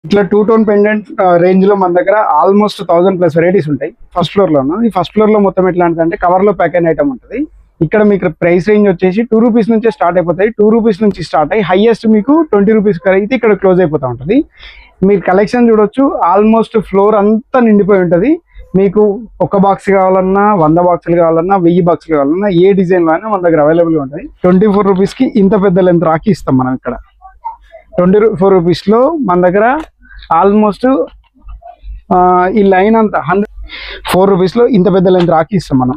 ఇట్లా two tone pendant range లో మన దగ్గర ఆల్మోస్ట్ 1000+ వెరైటీస్ ఉంటాయి. ఫస్ట్ ఫ్లోర్ లో ఈ ఫస్ట్ ఫ్లోర్ లో మొత్తం ఎట్లా అంటే కవర్ లో ప్యాక్ అయిన ఐటమ్ ఉంటుంది. ఇక్కడ మీకు ప్రైస్ రేంజ్ వచ్చేసి 2 రూపీస్ నుంచే స్టార్ట్ అయిపోతాయి. 2 రూపీస్ నుంచి స్టార్ట్ అయ్యి హైయెస్ట్ మీకు 20 రూపీస్ అయితే ఇక్కడ క్లోజ్ అయిపోతూ ఉంటుంది. మీరు కలెక్షన్ చూడొచ్చు, ఆల్మోస్ట్ ఫ్లోర్ అంతా నిండిపోయి ఉంటుంది. మీకు ఒక బాక్స్ కావాలన్నా, 100 బాక్సులు కావాలన్నా, 1000 బాక్సులు కావాలన్నా, ఏ డిజైన్ లో అయినా మన దగ్గర అవైలబుల్గా ఉంటుంది. 24 రూపీస్ కి ఇంత పెద్ద లెంత్ రాఖీ ఇస్తాం మనం ఇక్కడ. 24 రూపీస్ లో మన దగ్గర ఆల్మోస్ట్ ఈ లైన్ అంతా 104 రూపీస్ లో ఇంత పెద్ద లెంత్ రాఖీ ఇస్తాం మనం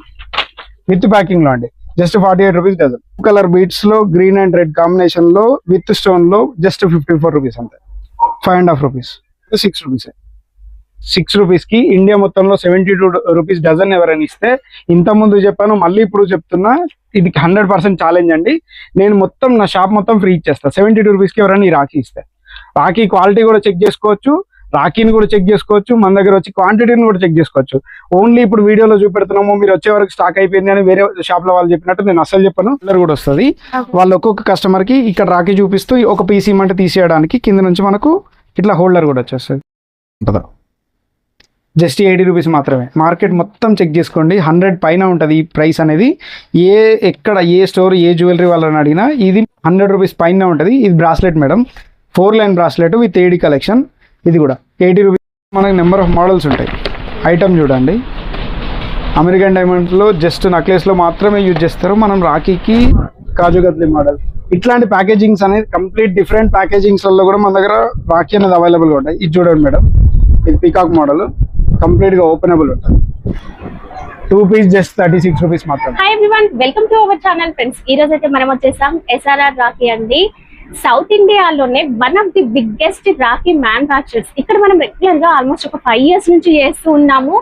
విత్ ప్యాకింగ్ లో అండి. Just 48 rupees dozen. Colour beads లో గ్రీన్ అండ్ రెడ్ కాంబినేషన్ లో విత్ స్టోన్ లో జస్ట్ 54 రూపీస్ అంతే. 5.5 రూపీస్, 6 రూపీస్. 6 రూపీస్ కి ఇండియా మొత్తంలో 72 రూపీస్ డజన్ ఎవరైనా ఇస్తే, ఇంత ముందు చెప్పాను మళ్ళీ ఇప్పుడు చెప్తున్నా, ఇది 100% ఛాలెంజ్ అండి. నేను మొత్తం నా షాప్ మొత్తం ఫ్రీ ఇచ్చేస్తా 72 రూపీస్ కి ఎవరైనా ఈ రాఖీ ఇస్తే. రాఖీ క్వాలిటీ కూడా చెక్ చేసుకోవచ్చు, రాఖీని కూడా చెక్ చేసుకోవచ్చు, మన దగ్గర వచ్చి క్వాంటిటీని కూడా చెక్ చేసుకోవచ్చు. ఓన్లీ ఇప్పుడు వీడియోలో చూపెడుతున్నాము, మీరు వచ్చే వరకు స్టాక్ అయిపోయింది అని వేరే షాప్ లో వాళ్ళు చెప్పినట్టు నేను అసలు చెప్పను. కలర్ కూడా వస్తుంది. వాళ్ళు ఒక్కొక్క కస్టమర్ కి ఇక్కడ రాఖీ చూపిస్తూ ఒక పీస్ ఇమ్మంటే తీసేయడానికి కింద నుంచి మనకు ఇట్లా హోల్డర్ కూడా వచ్చేస్తుంది. జస్ట్ 80 రూపీస్ మాత్రమే. మార్కెట్ మొత్తం చెక్ చేసుకోండి, 100 పైన ఉంటుంది ఈ ప్రైస్ అనేది. ఎక్కడ ఏ స్టోర్ ఏ జ్యువెలరీ వాళ్ళని అడిగినా ఇది 100 రూపీస్ పైన ఉంటుంది. ఇది bracelet madam, 4 line bracelet with AD collection. ఇది కూడా 80 రూపీస్. మనకి నెంబర్ ఆఫ్ మోడల్స్ ఉంటాయి. ఐటమ్ చూడండి, అమెరికన్ డైమండ్స్లో జస్ట్ నెక్లెస్లో మాత్రమే యూజ్ చేస్తారు. మనం రాఖీకి కాజు కత్లీ మోడల్ ఇట్లాంటి ప్యాకేజింగ్స్ అనేది కంప్లీట్ డిఫరెంట్ ప్యాకేజింగ్స్లో కూడా మన దగ్గర రాఖీ అనేది అవైలబుల్గా ఉంటాయి. ఇది చూడండి మేడం, ఇది పీకాక్ మోడల్, కంప్లీట్ గా ఓపెనబుల్ ఉంటుంది. 2 పీస్ జస్ట్ 36 రూపీస్ మాత్రం. Hi everyone, welcome to our channel friends. ఈ రోజు అయితే మనం వచ్చేసాం SRR రాఖీ అండి. సౌత్ ఇండియాలోనే one of the biggest Rakhi manufacturers. ఇక్కడ మనం రెగ్యులర్ గా ఆల్మోస్ట్ ఒక 5 years నుంచి చేస్తూ ఉన్నాము.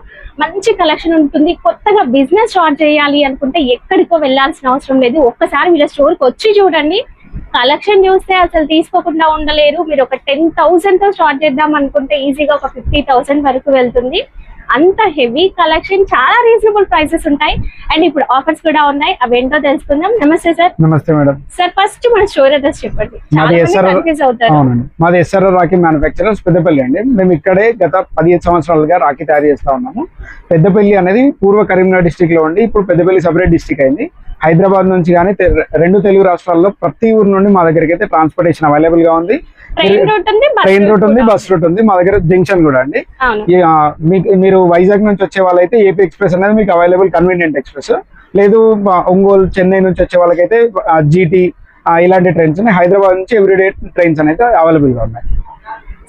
మంచి కలెక్షన్ ఉంటుంది. కొత్తగా బిజినెస్ స్టార్ట్ చేయాలి అనుకుంటే ఎక్కడికో వెళ్ళాల్సిన అవసరం లేదు. ఒక్కసారి వీళ్ళ స్టోర్కి వచ్చి చూడండి. కలెక్షన్ చూస్తే అసలు తీసుకోకుండా ఉండలేరు. మీరు ఒక 10,000 తో స్టార్ట్ చేద్దాం అనుకుంటే ఈజీగా ఒక 50,000 వరకు వెళ్తుంది. అంత హెవీ కలెక్షన్, చాలా రీజనబుల్ ప్రైసెస్ ఉంటాయి. అండ్ ఇప్పుడు ఆఫర్స్ కూడా ఉన్నాయి, అవేంటో తెలుసుకుందాం. నమస్తే సార్. నమస్తే మేడం. సార్ ఫస్ట్ మన స్టోర్ అడ్రస్ చెప్పండి. మాది SRR రాఖీ మ్యానుఫ్యాక్చరర్స్ పెద్దపల్లి అండి. మేము ఇక్కడే గత 15 సంవత్సరాలుగా రాఖీ తయారు చేస్తా ఉన్నాము. పెద్దపల్లి అనేది పూర్వ కరీంనగర్ డిస్టిక్ లో ఉండి ఇప్పుడు పెద్దపల్లి సపరేట్ డిస్టిక్ అయింది. హైదరాబాద్ నుంచి కానీ 2 తెలుగు రాష్ట్రాల్లో ప్రతి ఊరు నుండి మా దగ్గరికి అయితే ట్రాన్స్పోర్టేషన్ అవైలబుల్ గా ఉంది. ట్రైన్ రూట్ ఉంది, బస్ రూట్ ఉంది. మా దగ్గర జంక్షన్ కూడా అండి. మీరు వైజాగ్ నుంచి వచ్చే వాళ్ళైతే ఏపీ ఎక్స్ప్రెస్ అనేది మీకు అవైలబుల్, కన్వీనియంట్ ఎక్స్ప్రెస్. లేదు ఒంగోలు, చెన్నై నుంచి వచ్చే వాళ్ళకైతే జీటీ ఇలాంటి ట్రైన్స్ ఉన్నాయి. హైదరాబాద్ నుంచి ఎవ్రీడే ట్రైన్స్ అనేది అవైలబుల్ గా ఉన్నాయి.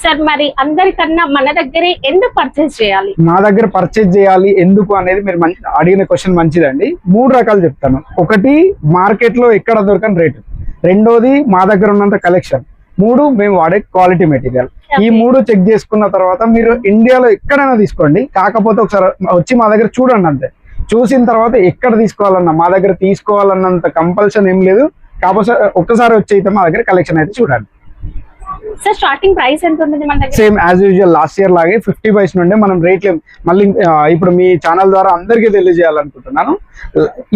సార్ మరి అందరికన్నా మన దగ్గరే ఎందుకు పర్చేస్ చేయాలి? మా దగ్గర పర్చేస్ చేయాలి ఎందుకు అనేది మీరు అడిగిన క్వశ్చన్ మంచిదండి. 3 రకాలు చెప్తాను. ఒకటి, మార్కెట్ లో ఎక్కడ దొరకని రేటు. రెండోది, మా దగ్గర ఉన్నంత కలెక్షన్. 3, మేము వాడే క్వాలిటీ మెటీరియల్. ఈ 3 చెక్ చేసుకున్న తర్వాత మీరు ఇండియాలో ఎక్కడైనా తీసుకోండి, కాకపోతే ఒకసారి వచ్చి మా దగ్గర చూడండి అంతే. చూసిన తర్వాత ఎక్కడ తీసుకోవాలన్నా మా దగ్గర తీసుకోవాలన్నంత కంపల్షన్ ఏం లేదు. కాకపోతే ఒక్కసారి వచ్చి అయితే మా దగ్గర కలెక్షన్ అయితే చూడండి. సార్ స్టార్టింగ్ ప్రైస్ ఎంత ఉంటుంది మన దగ్గర? Same as usual last year లాగే 50 పైస్ నుండి మనం రేట్లు మళ్ళీ ఇప్పుడు మీ ఛానల్ ద్వారా అందరికీ తెలియజేయాలనుకుంటున్నాను.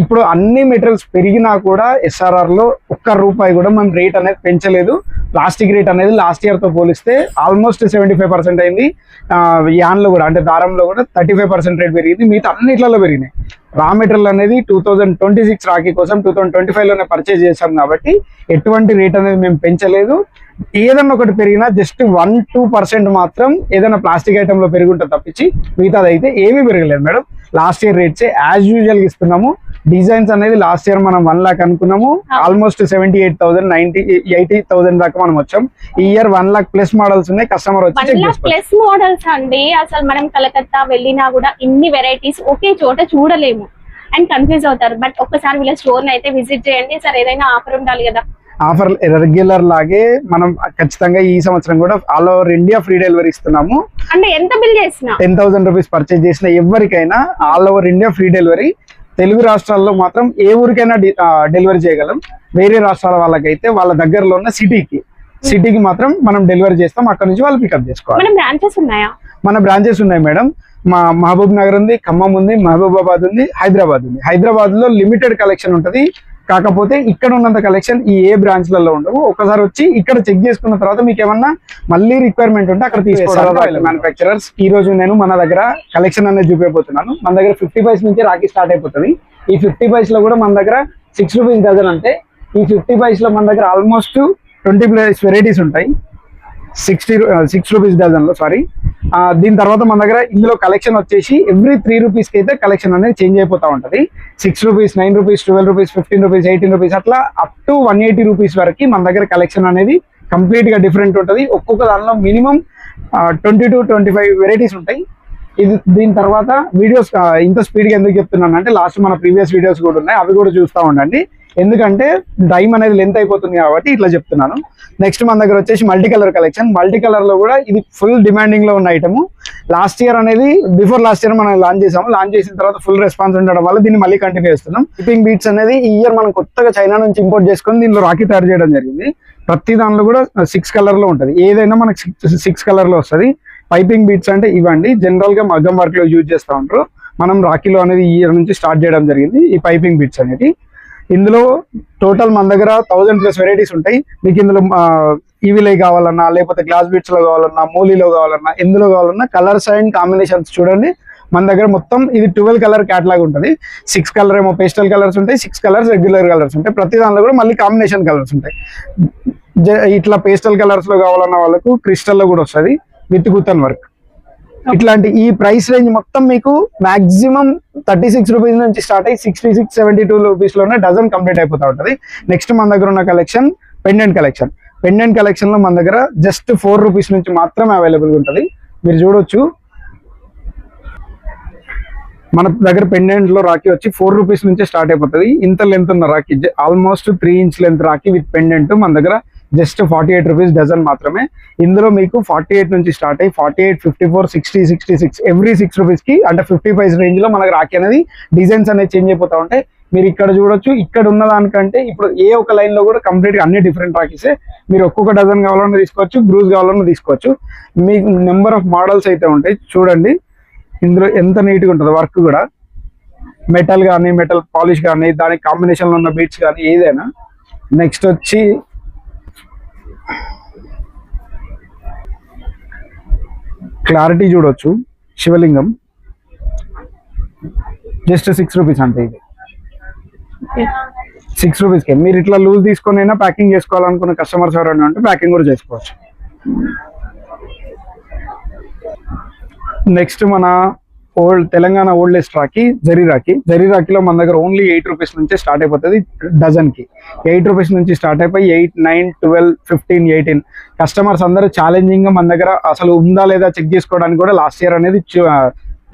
ఇప్పుడు అన్ని మెటీరియల్స్ పెరిగినా కూడా SRR లో ₹1 కూడా మనం రేట్ అనేది పెంచలేదు. ప్లాస్టిక్ రేట్ అనేది లాస్ట్ ఇయర్ తో పోలిస్తే ఆల్మోస్ట్ 75% అయింది. యాన్లో కూడా అంటే దారంలో కూడా 35% రేట్ పెరిగింది. మిగతా అన్నిట్లలో పెరిగినాయి. రా మెటీరియల్ అనేది 2026 రాఖీ కోసం 2025 లోనే పర్చేజ్ చేసాం కాబట్టి ఎటువంటి రేట్ అనేది మేము పెంచలేదు. ఏదన్నా ఒకటి పెరిగినా జస్ట్ 1-2% మాత్రం ఏదైనా ప్లాస్టిక్ ఐటమ్ లో పెరుగుంటే తప్పించి మిగతాది అయితే ఏమీ పెరగలేదు మేడం. లాస్ట్ ఇయర్ రేట్సే యాజ్ యూజువల్ గా ఇస్తున్నాము. డిజైన్స్ అనేది లాస్ట్ ఇయర్ మనం 1 lakh అనుకున్నాము, ఆల్మోస్ట్ 78,000 80,000 దాకా మనం వచ్చాం. ఈ ఇయర్ 1 lakh ప్లస్ మోడల్స్ ఉన్నాయి. కస్టమర్ వచ్చి చెక్ చేసుకోవచ్చు. ప్లస్ మోడల్స్ అండి. అసలు మనం కలకత్తా వెళ్ళినా కూడా ఇన్ని వెరైటీస్ ఒకే చోట చూడలేము అండ్ కన్ఫ్యూజ్ అవుతారు. బట్ ఒక్కసారి వీళ్ళ స్టోర్ అయితే విజిట్ చేయండి. సార్ ఏదైనా ఆఫర్ ఉండాలి కదా? ఆఫర్ రెగ్యులర్ లాగే మనం ఖచ్చితంగా ఈ సంవత్సరం కూడా all over India free delivery ఇస్తున్నాము. అంటే ఎంత బిల్ చేసినా 10,000 రూపీస్ పర్చేజ్ చేసిన ఎవరికైనా all over India free delivery. Telugu రాష్ట్రాల్లో మాత్రం ఏ ఊరికైనా డెలివరీ చేయగలం. వేరే రాష్ట్రాల వాళ్ళకైతే వాళ్ళ దగ్గరలో ఉన్న సిటీకి మాత్రం మనం డెలివరీ చేస్తాం. అక్కడ నుంచి వాళ్ళు పికప్ చేసుకోవాలి. మన బ్రాంచెస్ ఉన్నాయి మేడం. మా మహబూబ్ నగర్ ఉంది, ఖమ్మం ఉంది, మహబూబాబాద్ ఉంది, హైదరాబాద్ ఉంది. హైదరాబాద్ లో లిమిటెడ్ కలెక్షన్ ఉంటుంది. కాకపోతే ఇక్కడ ఉన్నంత కలెక్షన్ ఈ ఏ బ్రాంచ్ లలో ఉండవు. ఒకసారి వచ్చి ఇక్కడ చెక్ చేసుకున్న తర్వాత మీకు ఏమన్నా మళ్ళీ రిక్వైర్మెంట్ ఉంటే అక్కడ తీసుకోవాలి. మ్యానుఫ్యాక్చరర్స్ ఈ రోజు నేను మన దగ్గర కలెక్షన్ అనేది చూపించబోతున్నాను. మన దగ్గర 50 పైస్ నుంచి రాఖీ స్టార్ట్ అయిపోతుంది. ఈ 50 పైస్ లో కూడా మన దగ్గర 6 రూపీస్ డజన్. అంటే ఈ 50 పైస్ లో మన దగ్గర ఆల్మోస్ట్ 20+ వెరైటీస్ ఉంటాయి. 6 రూపీస్ డజన్ లో సారీ. దీని తర్వాత మన దగ్గర ఇందులో కలెక్షన్ వచ్చేసి ఎవ్రీ 3 రూపీస్ కి అయితే కలెక్షన్ అనేది చేంజ్ అయిపోతా ఉంటది. 6 rupees, 9 rupees, 12 rupees, 15 rupees, 18 rupees అట్లా అప్ టు 180 రూపీస్ వరకు మన దగ్గర కలెక్షన్ అనేది కంప్లీట్ గా డిఫరెంట్ ఉంటది. ఒక్కొక్క దానిలో మినిమం 20 to 25 వెరైటీస్ ఉంటాయి. దీని తర్వాత వీడియోస్ ఇంత స్పీడ్ గా ఎందుకు చెప్తున్నాను అంటే లాస్ట్ మన ప్రీవియస్ వీడియోస్ కూడా ఉన్నాయి, అవి కూడా చూస్తూ ఉండండి. ఎందుకంటే టైం అనేది లెంత్ అయిపోతుంది కాబట్టి ఇట్లా చెప్తున్నాను. నెక్స్ట్ మన దగ్గర వచ్చేసి multi colour collection. Multi colour లో కూడా ఇది ఫుల్ డిమాండింగ్ లో ఉన్న ఐటమ్. లాస్ట్ ఇయర్ అనేది బిఫోర్ లాస్ట్ ఇయర్ మనం లాంచ్ చేసాము. లాంచ్ చేసిన తర్వాత ఫుల్ రెస్పాన్స్ ఉండడం వల్ల దీన్ని మళ్ళీ కంటిన్యూ చేస్తున్నాం. పైపింగ్ బీట్స్ అనేది ఈ ఇయర్ మనం కొత్తగా చైనా నుంచి ఇంపోర్ట్ చేసుకొని దీనిలో రాఖీ తయారు చేయడం జరిగింది. ప్రతి దానిలో కూడా 6 కలర్ లో ఉంటది. ఏదైనా మనకి 6 కలర్ లో వస్తుంది. పైపింగ్ బీట్స్ అంటే ఇవ్వండి, జనరల్ గా మగ్గం వర్క్ లో యూజ్ చేస్తూ ఉంటారు. మనం రాఖీలో అనేది ఈ ఇయర్ నుంచి స్టార్ట్ చేయడం జరిగింది ఈ పైపింగ్ బీట్స్ అనేది. ఇందులో టోటల్ మన దగ్గర 1000+ వెరైటీస్ ఉంటాయి. మీకు ఇందులో ఈవిలై కావాలన్నా, లేకపోతే గ్లాస్ బీట్స్ లో కావాలన్నా, మూలీలో కావాలన్నా, ఎందులో కావాలన్నా కలర్స్ అండ్ కాంబినేషన్స్ చూడండి. మన దగ్గర మొత్తం ఇది 12 కలర్ క్యాటలాగ్ ఉంటుంది. 6 కలర్ ఏమో పేస్టల్ కలర్స్ ఉంటాయి, 6 కలర్స్ రెగ్యులర్ కలర్స్ ఉంటాయి. ప్రతి దానిలో కూడా మళ్ళీ కాంబినేషన్ కలర్స్ ఉంటాయి. ఇట్లా పేస్టల్ కలర్స్ లో కావాలన్న వాళ్ళకు క్రిస్టల్ లో కూడా వస్తుంది విత్ గుతన్ వర్క్. ఇట్లాంటి ఈ ప్రైస్ రేంజ్ మొత్తం మీకు మాక్సిమం 36 రూపీస్ నుంచి స్టార్ట్ అయ్యి 66-72 రూపీస్ లోనే డజన్ కంప్లీట్ అయిపోతా ఉంటది. నెక్స్ట్ మన దగ్గర ఉన్న collection pendant collection. Pendant collection లో మన దగ్గర జస్ట్ 4 రూపీస్ నుంచి మాత్రమే అవైలబుల్ ఉంటుంది. మీరు చూడొచ్చు మన దగ్గర పెండెంట్ లో రాఖీ వచ్చి 4 రూపీస్ నుంచి స్టార్ట్ అయిపోతుంది. ఇంత లెంత్ ఉన్న Rakhi almost 3 inch length Rakhi with pendant మన దగ్గర జస్ట్ 48 రూపీస్ డజన్ మాత్రమే. ఇందులో మీకు 48 నుంచి స్టార్ట్ అయ్యి 48, 54, 60, 66 ఎవ్రీ 6 రూపీస్ కి అంటే 50 పైస్ రేంజ్ లో మనకు రాఖీ అనేది డిజైన్స్ అనేది చేంజ్ అయిపోతా ఉంటాయి. మీరు ఇక్కడ చూడొచ్చు. ఇక్కడ ఉన్న దానికంటే ఇప్పుడు ఏ ఒక లైన్ లో కూడా కంప్లీట్ గా అన్ని డిఫరెంట్ రాఖీసే. మీరు ఒక్కొక్క డజన్ కావాలన్నా తీసుకోవచ్చు, బ్రూస్ కావాలన్నా తీసుకోవచ్చు. మీకు నెంబర్ ఆఫ్ మోడల్స్ అయితే ఉంటాయి. చూడండి ఇందులో ఎంత నీట్ గా ఉంటుందో వర్క్ కూడా. మెటల్ కానీ, మెటల్ పాలిష్ కానీ, దానికి కాంబినేషన్ లో ఉన్న బీట్స్ కానీ ఏదైనా. నెక్స్ట్ వచ్చి క్లారిటీ చూడొచ్చు. శివలింగం జస్ట్ 6 రూపీస్ అంటే ఇది 6 రూపీస్ కి మీరు ఇట్లా లూజ్ తీసుకొని అయినా ప్యాకింగ్ చేసుకోవాలనుకున్న కస్టమర్స్ ఎవరైనా ఉంటే ప్యాకింగ్ కూడా చేసుకోవచ్చు. నెక్స్ట్ మన తెలంగాణ ఓల్డెస్ట్ రాఖీ జరీ రాఖీ. జరీ రాఖీలో మన దగ్గర ఓన్లీ 8 రూపీస్ నుంచే స్టార్ట్ అయిపోతుంది డజన్ కి. 8 రూపీస్ నుంచి స్టార్ట్ అయిపోయి 8, 9, 12, 15, 18 కస్టమర్స్ అందరూ ఛాలెంజింగ్ గా మన దగ్గర అసలు ఉందా లేదా చెక్ చేసుకోవడానికి కూడా లాస్ట్ ఇయర్ అనేది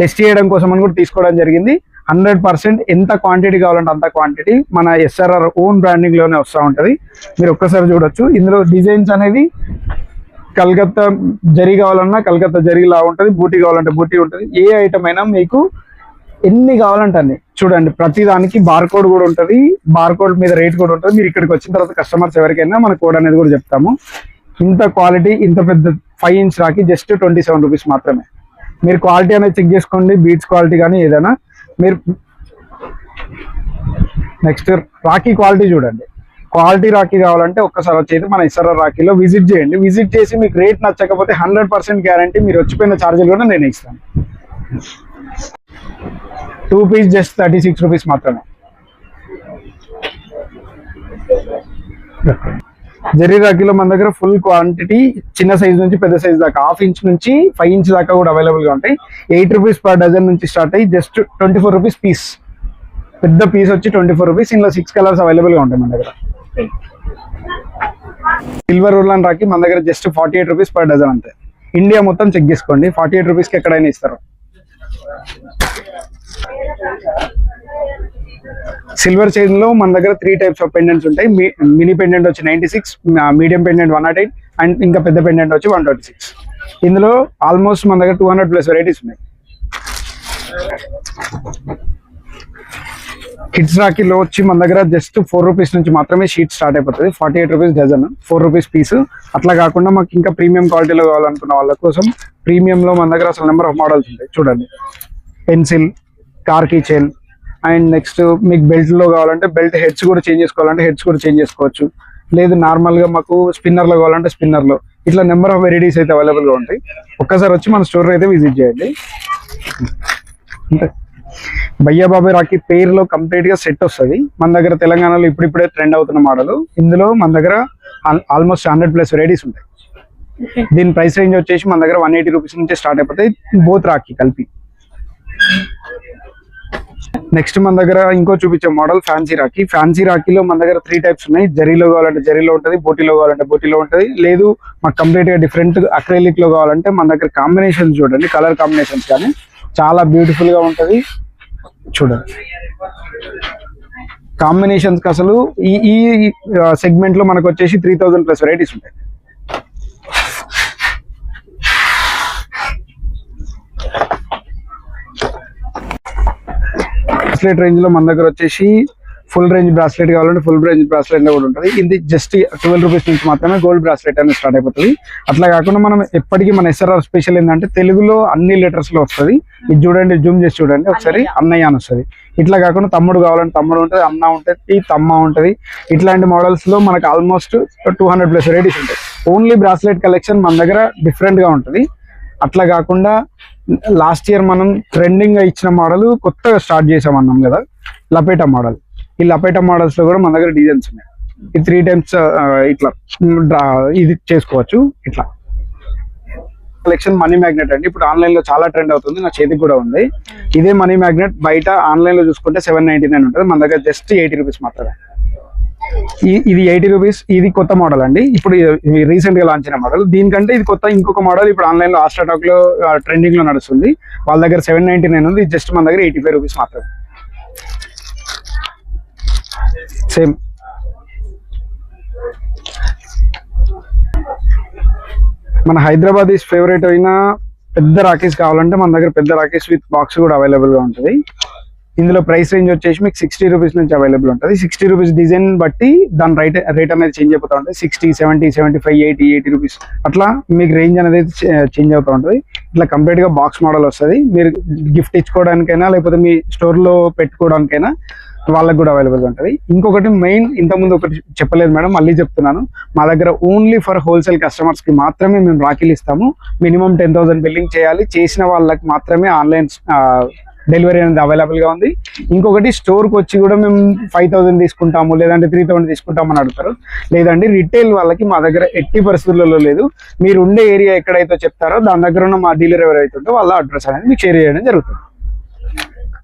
టెస్ట్ చేయడం కోసం అని కూడా తీసుకోవడం జరిగింది. 100% ఎంత క్వాంటిటీ కావాలంటే అంత క్వాంటిటీ మన SRR ఓన్ బ్రాండింగ్ లోనే వస్తూ ఉంటది. మీరు ఒక్కసారి చూడొచ్చు. ఇందులో డిజైన్స్ అనేది కలకత్తా జరీ కావాలన్నా కలకత్తా జరీలా ఉంటుంది, బూటీ కావాలంటే బూటీ ఉంటుంది. ఏ ఐటమ్ అయినా మీకు ఎన్ని కావాలంటే అన్ని చూడండి. ప్రతి దానికి బార్ కోడ్ కూడా ఉంటుంది, బార్ కోడ్ మీద రేట్ కూడా ఉంటుంది. మీరు ఇక్కడికి వచ్చిన తర్వాత కస్టమర్స్ ఎవరికైనా మన కోడ్ అనేది కూడా చెప్తాము. ఇంత క్వాలిటీ ఇంత పెద్ద 5 ఇంచ్ రాకి జస్ట్ 27 రూపీస్ మాత్రమే. మీరు క్వాలిటీ అనేది చెక్ చేసుకోండి, బీట్స్ క్వాలిటీ కానీ ఏదైనా. మీరు నెక్స్ట్ రాఖీ క్వాలిటీ చూడండి. క్వాలిటీ రాఖీ కావాలంటే ఒక్కసారి వచ్చేది మన SRR రాఖీలో విజిట్ చేయండి. విజిట్ చేసి మీకు రేట్ నచ్చకపోతే 100% గ్యారంటీ మీరు వచ్చిపోయిన ఛార్జీలు కూడా నేను ఇస్తాను. 2 పీస్ జస్ట్ 36 రూపీస్ మాత్రమే. జరీ రాఖీలో మన దగ్గర ఫుల్ క్వాంటిటీ చిన్న సైజ్ నుంచి పెద్ద సైజ్ దాకా 1/2 ఇంచ్ నుంచి 5 ఇంచ్ దాకా కూడా అవైలబుల్ గా ఉంటాయి. 8 రూపీస్ పర్ డజన్ నుంచి స్టార్ట్ అయ్యి జస్ట్ 24 రూపీస్ పీస్. పెద్ద పీస్ వచ్చి 24 రూపీస్. ఇందులో 6 కలర్స్ అవైలబుల్ గా ఉంటాయి మన దగ్గర. సిల్వర్ ఉల్లన్ రాఖీ మన దగ్గర జస్ట్ 48 రూపీస్ పర్ డజన్ అంతే. ఇండియా మొత్తం చెక్ చేసుకోండి, 48 రూపీస్ కి ఎక్కడైనా ఇస్తారు. సిల్వర్ చైన్ లో మన దగ్గర 3 టైప్స్ ఆఫ్ పెండెంట్స్ ఉంటాయి. మినీ పెండెంట్ వచ్చి 96, మీడియం పెండెంట్ 108 అండ్ ఇంకా పెద్ద పెండెంట్ వచ్చి 126. ఇందులో ఆల్మోస్ట్ మన దగ్గర 200+ వెరైటీస్ ఉన్నాయి. కిడ్స్ రాఖీలో వచ్చి మన దగ్గర జస్ట్ 4 రూపీస్ నుంచి మాత్రమే షీట్ స్టార్ట్ అయిపోతుంది. 48 రూపీస్ డజన్, 4 రూపీస్ పీస్. అట్లా కాకుండా మాకు ఇంకా ప్రీమియం క్వాలిటీలో కావాలనుకున్న వాళ్ళ కోసం ప్రీమియం లో మన దగ్గర అసలు నెంబర్ ఆఫ్ మోడల్స్ ఉంటాయి. చూడండి, pencil, car key chain, and next మీకు బెల్ట్ లో కావాలంటే బెల్ట్ హెడ్స్ కూడా చేంజ్ చేసుకోవాలంటే హెడ్స్ కూడా చేంజ్ చేసుకోవచ్చు. లేదు నార్మల్ గా మాకు స్పిన్నర్ లో కావాలంటే స్పిన్నర్ లో, ఇట్లా నెంబర్ ఆఫ్ వెరైటీస్ అయితే అవైలబుల్ గా ఉంటాయి. ఒక్కసారి వచ్చి మన స్టోర్ అయితే విజిట్ చేయండి. భయ్యా బాబాయ్ రాఖీ పేర్ లో కంప్లీట్ గా సెట్ వస్తుంది మన దగ్గర. తెలంగాణలో ఇప్పుడిప్పుడే ట్రెండ్ అవుతున్న మోడల్. ఇందులో మన దగ్గర ఆల్మోస్ట్ 100+ వెరైటీస్ ఉంటాయి. దీని ప్రైస్ రేంజ్ వచ్చేసి మన దగ్గర 180 రూపీస్ నుంచి స్టార్ట్ అయిపోతాయి, బోత్ రాఖీ కలిపి. నెక్స్ట్ మన దగ్గర ఇంకో చూపించే మోడల్ ఫ్యాన్సీ రాఖీ. ఫ్యాన్సీ రాఖీలో మన దగ్గర 3 టైప్స్ ఉన్నాయి. జరీలో కావాలంటే జరీలో ఉంటుంది, బోటీలో కావాలంటే బోటీలో ఉంటుంది. లేదు మాకు కంప్లీట్ గా డిఫరెంట్ అక్రైలిక్ లో కావాలంటే మన దగ్గర కాంబినేషన్స్ చూడండి, కలర్ కాంబినేషన్స్ కానీ చాలా బ్యూటిఫుల్ గా ఉంటది. చూడండి కాంబినేషన్స్ అసలు ఈ సెగ్మెంట్ లో మనకు వచ్చేసి 3000+ వెరైటీస్ ఉంటాయి. బ్రాస్లెట్ రేంజ్ లో మన దగ్గర వచ్చేసి ఫుల్ రేంజ్ బ్రాస్లెట్ కావాలంటే ఫుల్ రేంజ్ బ్రాస్లెట్ కూడా ఉంటుంది. ఇది జస్ట్ 12 రూపీస్ నుంచి మాత్రమే గోల్డ్ బ్రాస్లెట్ అనేది స్టార్ట్ అయిపోతుంది. అట్లా కాకుండా మనం ఎప్పటికీ మన SRR స్పెషల్ ఏంటంటే తెలుగులో అన్ని లెటర్స్ లో వస్తుంది. ఇది చూడండి, జూమ్ చేసి చూడండి ఒకసారి, అన్నయ్య అని వస్తుంది. ఇట్లా కాకుండా తమ్ముడు కావాలంటే తమ్ముడు ఉంటుంది, అన్న ఉంటుంది, తమ్మ ఉంటుంది. ఇట్లాంటి మోడల్స్ లో మనకు ఆల్మోస్ట్ 200+ వెరైటీస్ ఉంటాయి. ఓన్లీ బ్రాస్లెట్ కలెక్షన్ మన దగ్గర డిఫరెంట్ గా ఉంటుంది. అట్లా కాకుండా లాస్ట్ ఇయర్ మనం ట్రెండింగ్ గా ఇచ్చిన మోడల్ కొత్తగా స్టార్ట్ చేసామన్నాం కదా, లపేటా మోడల్. ఈ లపేటా మోడల్స్ లో కూడా మన దగ్గర డిజైన్స్ ఉన్నాయి. ఈ 3 టైమ్స్ ఇట్లా ఇది చేసుకోవచ్చు. ఇట్లా కలెక్షన్ మనీ మ్యాగ్నెట్ అండి. ఇప్పుడు ఆన్లైన్ లో చాలా ట్రెండ్ అవుతుంది, నా చేతికి కూడా ఉంది. ఇదే మనీ మ్యాగ్నెట్ బయట ఆన్లైన్ లో చూసుకుంటే 799 ఉంటుంది, మన దగ్గర జస్ట్ 80 రూపీస్ మాత్రమే. ఇది 80 రూపీస్. ఇది కొత్త మోడల్ అండి, ఇప్పుడు రీసెంట్ గా లాంచ్ అయిన మోడల్. దీనికంటే ఇది కొత్త ఇంకొక మోడల్ ఇప్పుడు ఆన్లైన్ లో ఆస్ట్రాటాక్ లో ట్రెండింగ్ లో నడుస్తుంది. వాళ్ళ దగ్గర 799 ఉంది, జస్ట్ మన దగ్గర 85 రూపీస్ మాత్రమే. సేమ్ మన హైదరాబాద్ ఫేవరెట్ అయిన పెద్ద రాఖీస్ కావాలంటే మన దగ్గర పెద్ద రాఖీస్ విత్ బాక్స్ కూడా అవైలబుల్ గా ఉంటుంది. ఇందులో ప్రైస్ రేంజ్ వచ్చేసి మీకు 60 రూపీస్ నుంచి అవైలబుల్ ఉంటుంది. 60 రూపీస్ డిజైన్ బట్టి దాని రేట్ అనేది చేంజ్ అయిపోతూ ఉంటుంది. 60, 70, 75, 80 రూపీస్ అట్లా మీకు రేంజ్ అనేది చేంజ్ అవుతూ ఉంటుంది. ఇట్లా కంప్లీట్ గా బాక్స్ మోడల్ వస్తుంది. మీరు గిఫ్ట్ ఇచ్చుకోవడానికైనా లేకపోతే మీ స్టోర్ లో పెట్టుకోవడానికైనా వాళ్ళకి కూడా అవైలబుల్ ఉంటుంది. ఇంకొకటి మెయిన్, ఇంతకుముందు ఒకటి చెప్పలేదు మేడం, మళ్ళీ చెప్తున్నాను. మా దగ్గర ఓన్లీ ఫర్ హోల్సేల్ కస్టమర్స్ కి మాత్రమే మేము రాఖీలు ఇస్తాము. మినిమం 10,000 బిల్లింగ్ చేయాలి. చేసిన వాళ్ళకి మాత్రమే ఆన్లైన్ డెలివరీ అనేది అవైలబుల్ గా ఉంది. ఇంకొకటి స్టోర్ కి వచ్చి కూడా మేము 5,000 తీసుకుంటాము లేదంటే 3,000 తీసుకుంటాము అని అడుగుతారు. లేదండి రిటైల్ వాళ్ళకి మా దగ్గర ఎట్టి పరిస్థితులలో లేదు. మీరు ఉండే ఏరియా ఎక్కడైతే చెప్తారో దాని దగ్గర ఉన్న మా డీలర్ ఎవరైతే ఉంటే వాళ్ళ అడ్రస్ అనేది మీకు షేర్ చేయడం జరుగుతుంది.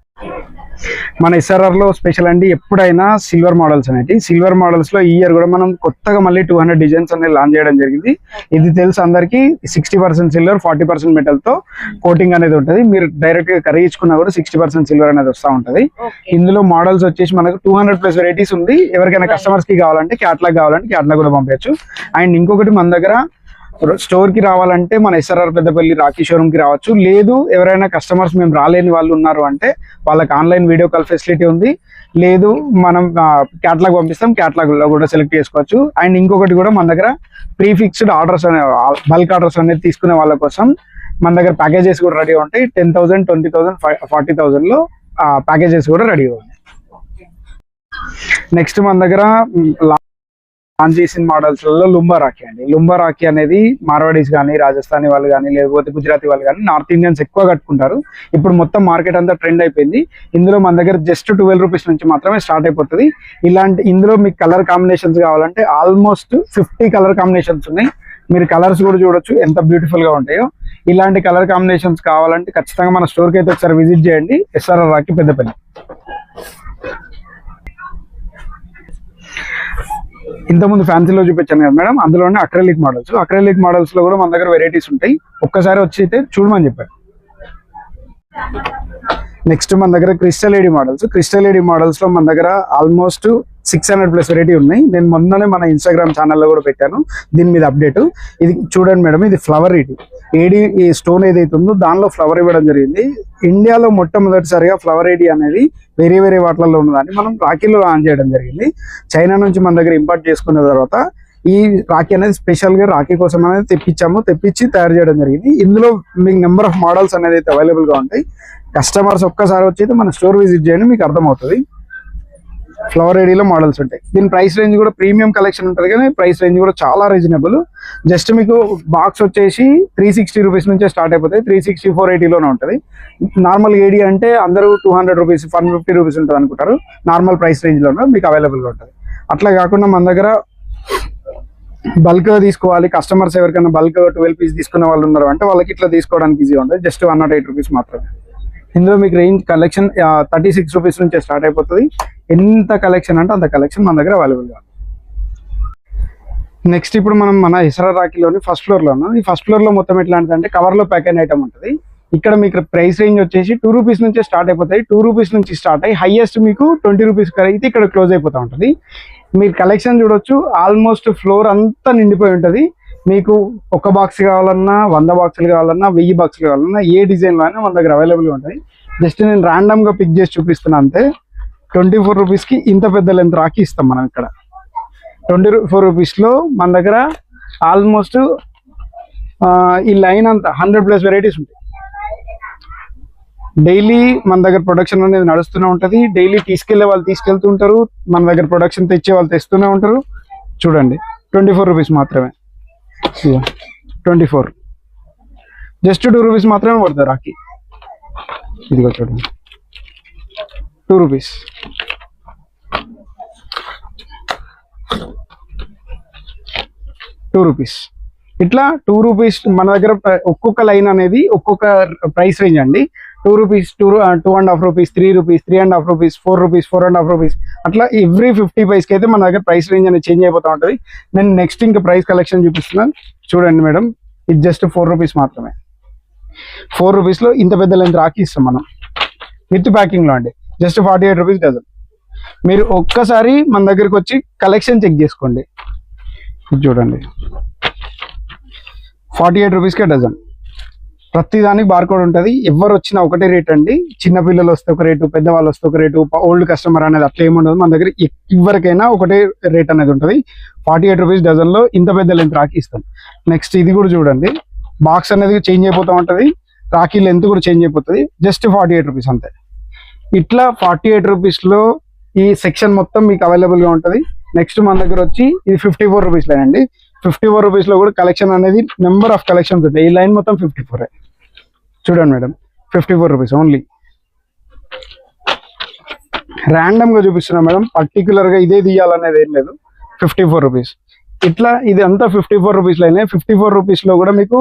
మన SRR లో స్పెషల్ అండి ఎప్పుడైనా సిల్వర్ మోడల్స్ అనేవి. సిల్వర్ మోడల్స్ లో ఈ ఇయర్ కూడా మనం కొత్తగా మళ్ళీ 200 డిజైన్స్ అనేది లాంచ్ చేయడం జరిగింది. ఇది తెలుసు అందరికి, 60% సిల్వర్ 40% మెటల్ తో కోటింగ్ అనేది ఉంటుంది. మీరు డైరెక్ట్ గా కరిగించుకున్నా కూడా 60% సిల్వర్ అనేది వస్తూ ఉంటుంది. ఇందులో మోడల్స్ వచ్చేసి మనకు 200+ వెరైటీస్ ఉంది. ఎవరికైనా కస్టమర్స్ కి కావాలంటే క్యాట్లాగ్ కూడా పంపించచ్చు. అండ్ ఇంకొకటి మన దగ్గర స్టోర్ కి రావాలంటే మన SRR పెద్దపల్లి రాఖీ షోరూమ్ కి రావచ్చు. లేదు ఎవరైనా కస్టమర్స్ మేము రాలేని వాళ్ళు ఉన్నారు అంటే వాళ్ళకి ఆన్లైన్ వీడియో కాల్ ఫెసిలిటీ ఉంది. లేదు మనం క్యాటలాగ్ పంపిస్తాం, క్యాటలాగ్ లో కూడా సెలెక్ట్ చేసుకోవచ్చు. అండ్ ఇంకొకటి కూడా మన దగ్గర ప్రీఫిక్స్డ్ ఆర్డర్స్ అనే బల్క్ ఆర్డర్స్ అనేది తీసుకునే వాళ్ళ కోసం మన దగ్గర ప్యాకేజెస్ కూడా రెడీ ఉంటాయి. 10,000, 20,000, 40,000 లో ప్యాకేజెస్ కూడా రెడీ ఉంటాయి. నెక్స్ట్ మన దగ్గర లాంచ్ చేసిన మోడల్స్ లలో లుంబా రాఖీ అండి. లుంబా రాఖీ అనేది మార్వాడీస్ కానీ, రాజస్థానీ వాళ్ళు కానీ, లేకపోతే గుజరాతీ వాళ్ళు కానీ, నార్త్ ఇండియన్స్ ఎక్కువ కట్టుకుంటారు. ఇప్పుడు మొత్తం మార్కెట్ అంతా ట్రెండ్ అయిపోయింది. ఇందులో మన దగ్గర జస్ట్ 12 రూపీస్ నుంచి మాత్రమే స్టార్ట్ అయిపోతుంది. ఇందులో మీకు కలర్ కాంబినేషన్స్ కావాలంటే ఆల్మోస్ట్ 50 కలర్ కాంబినేషన్స్ ఉన్నాయి. మీరు కలర్స్ కూడా చూడొచ్చు ఎంత బ్యూటిఫుల్ గా ఉంటాయో. ఇలాంటి కలర్ కాంబినేషన్స్ కావాలంటే ఖచ్చితంగా మన స్టోర్ కి అయితే ఒకసారి విజిట్ చేయండి, SRR రాఖీ పెద్దపల్లి. ఇంతకుముందు ఫ్యాన్సీలో చూపించాను కదా మేడం, అందులోనే అక్రైలిక్ మోడల్స్ లో కూడా మన దగ్గర వెరైటీస్ ఉంటాయి. ఒక్కసారి వచ్చి అయితే చూడమని చెప్పారు. నెక్స్ట్ మన దగ్గర క్రిస్టల్ ఏడి మోడల్స్ లో మన దగ్గర ఆల్మోస్ట్ 600+ వెరైటీ ఉన్నాయి. నేను మొన్ననే మన ఇన్స్టాగ్రామ్ ఛానల్లో కూడా పెట్టాను దీని మీద అప్డేట్. ఇది చూడండి మేడం, ఇది ఫ్లవర్ ఏడి ఈ స్టోన్ ఏదైతే ఉందో దానిలో ఫ్లవర్ ఇవ్వడం జరిగింది. ఇండియాలో మొట్టమొదటిసారిగా ఫ్లవర్ ఏడి అనేది వేరే వాటిలలో ఉన్నదాన్ని మనం రాఖీలో లాంచ్ చేయడం జరిగింది. చైనా నుంచి మన దగ్గర ఇంపోర్ట్ చేసుకున్న తర్వాత ఈ రాఖీ అనేది స్పెషల్ గా రాఖీ కోసం అనేది తెప్పించి తయారు చేయడం జరిగింది. ఇందులో మీకు నెంబర్ ఆఫ్ మోడల్స్ అనేది అయితే అవైలబుల్ గా ఉంటాయి. కస్టమర్స్ ఒక్కసారి వచ్చి మన స్టోర్ విజిట్ చేయండి, మీకు అర్థమవుతుంది. ఫ్లవర్ ఐడీలో మోడల్స్ ఉంటాయి. దీని ప్రైస్ రేంజ్ కూడా ప్రీమియం కలెక్షన్ ఉంటుంది, కానీ ప్రైస్ రేంజ్ కూడా చాలా రీజనబుల్. జస్ట్ మీకు బాక్స్ వచ్చేసి 360 రూపీస్ నుంచే స్టార్ట్ అయిపోతాయి. 360 480లోనే ఉంటుంది. నార్మల్ ఏడీ అంటే అందరూ 200 రూపీస్ 150 రూపీస్ ఉంటుంది అనుకుంటారు. నార్మల్ ప్రైస్ రేంజ్లోనే మీకు అవైలబుల్గా ఉంటుంది. అట్లా కాకుండా మన దగ్గర బల్క్ తీసుకోవాలి, కస్టమర్స్ ఎవరికైనా బల్క్ 12 పీస్ తీసుకున్న వాళ్ళు ఉన్నారు అంటే వాళ్ళకి ఇట్లా తీసుకోవడానికి ఈజీగా ఉంటుంది. జస్ట్ 108 రూపీస్ మాత్రమే. ఇందులో మీకు రేంజ్ కలెక్షన్ 36 రూపీస్ నుంచే స్టార్ట్ అయిపోతుంది. ఎంత కలెక్షన్ అంటే అంత కలెక్షన్ మన దగ్గర అవైలబుల్గా ఉంది. నెక్స్ట్ ఇప్పుడు మనం మన ఎస్ఆర్ఆర్ రాఖీలోని ఫస్ట్ ఫ్లోర్లో ఉన్నాం. ఈ ఫస్ట్ ఫ్లోర్లో మొత్తం ఎట్లాంటిదంటే కవర్లో ప్యాక్ అయిన ఐటమ్ ఉంటుంది. ఇక్కడ మీకు ప్రైస్ రేంజ్ వచ్చేసి 2 రూపీస్ నుంచే స్టార్ట్ అయిపోతాయి. 2 రూపీస్ నుంచి స్టార్ట్ అయ్యి హైయెస్ట్ మీకు 20 రూపీస్ అయితే ఇక్కడ క్లోజ్ అయిపోతూ ఉంటుంది. మీరు కలెక్షన్ చూడొచ్చు, ఆల్మోస్ట్ ఫ్లోర్ అంతా నిండిపోయి ఉంటుంది. మీకు ఒక బాక్స్ కావాలన్నా 100 బాక్సులు కావాలన్నా 1000 బాక్సులు కావాలన్నా ఏ డిజైన్లో అయినా మన దగ్గర అవైలబుల్గా ఉంటుంది. జస్ట్ నేను ర్యాండమ్గా పిక్ చేసి చూపిస్తున్నాను అంతే. 24 రూపీస్కి ఇంత పెద్ద లెంత్ రాఖీ ఇస్తాం మనం ఇక్కడ. 24 రూపీస్లో మన దగ్గర ఆల్మోస్ట్ ఈ లైన్ అంతా 100+ వెరైటీస్ ఉంటాయి. డైలీ మన దగ్గర ప్రొడక్షన్ అనేది నడుస్తూనే ఉంటుంది. డైలీ తీసుకెళ్లే వాళ్ళు తీసుకెళ్తూ ఉంటారు, మన దగ్గర ప్రొడక్షన్ తెచ్చే వాళ్ళు తెస్తూనే ఉంటారు. చూడండి 24 రూపీస్ మాత్రమే. 24 జస్ట్ 2 రూపీస్ మాత్రమే పడుతుంది రాఖీ. ఇదిగో చూడండి 2 రూపీస్. ఇట్లా 2 రూపీస్ మన దగ్గర ఒక్కొక్క లైన్ అనేది ఒక్కొక్క ప్రైస్ రేంజ్ అండి. 2 rupees, 2.5 rupees, 3 rupees, 3.5 rupees, 4 rupees, 4.5 rupees, అట్లా ఎవ్రీ 50 పైస్కి అయితే మన దగ్గర ప్రైస్ రేంజ్ అనేది చేంజ్ అయిపోతూ ఉంటుంది. నేను నెక్స్ట్ ఇంకా ప్రైస్ కలెక్షన్ చూపిస్తున్నాను చూడండి మేడం. ఇది జస్ట్ 4 రూపీస్ మాత్రమే. 4 రూపీస్లో ఇంత పెద్ద లెంత్ రాఖీ ఇస్తాం మనం విత్ ప్యాకింగ్లో అండి. Just 48 rupees dozen. మీరు ఒక్కసారి మన దగ్గరికి వచ్చి కలెక్షన్ చెక్ చేసుకోండి. ఇది చూడండి 48 రూపీస్కే డజన్. ప్రతి దానికి బార్కోడ్ ఉంటుంది. ఎవరు వచ్చినా ఒకటే రేట్ అండి. చిన్న పిల్లలు వస్తే ఒక రేటు, పెద్దవాళ్ళు వస్తే ఒక రేటు, ఓల్డ్ కస్టమర్ అనేది అట్లా ఏముండదు. మన దగ్గర ఎవరికైనా ఒకటే రేట్ అనేది ఉంటుంది. 48 రూపీస్ డజన్లో ఇంత పెద్ద లెంత్ రాఖీ ఇస్తాం. నెక్స్ట్ ఇది కూడా చూడండి, బాక్స్ అనేది చేంజ్ అయిపోతూ ఉంటుంది, రాఖీ లెంత్ కూడా చేంజ్ అయిపోతుంది. జస్ట్ 48 రూపీస్ అంతే. ఇట్లా 48 రూపీస్లో ఈ సెక్షన్ మొత్తం మీకు అవైలబుల్గా ఉంటుంది. నెక్స్ట్ మన దగ్గర వచ్చి ఇది 54 రూపీస్లేనండి. 54 రూపీస్లో కూడా కలెక్షన్ అనేది నెంబర్ ఆఫ్ కలెక్షన్స్ ఉంటాయి. ఈ లైన్ మొత్తం 54. చూడండి మేడం 54 రూపీస్ ఓన్లీ. ర్యాండమ్గా చూపిస్తున్నా మేడం, పర్టికులర్గా ఇదే తీయాలనేది ఏం లేదు. 54 రూపీస్. ఇట్లా ఇది అంతా 54 రూపీస్ లైన్. 54 రూపీస్లో కూడా మీకు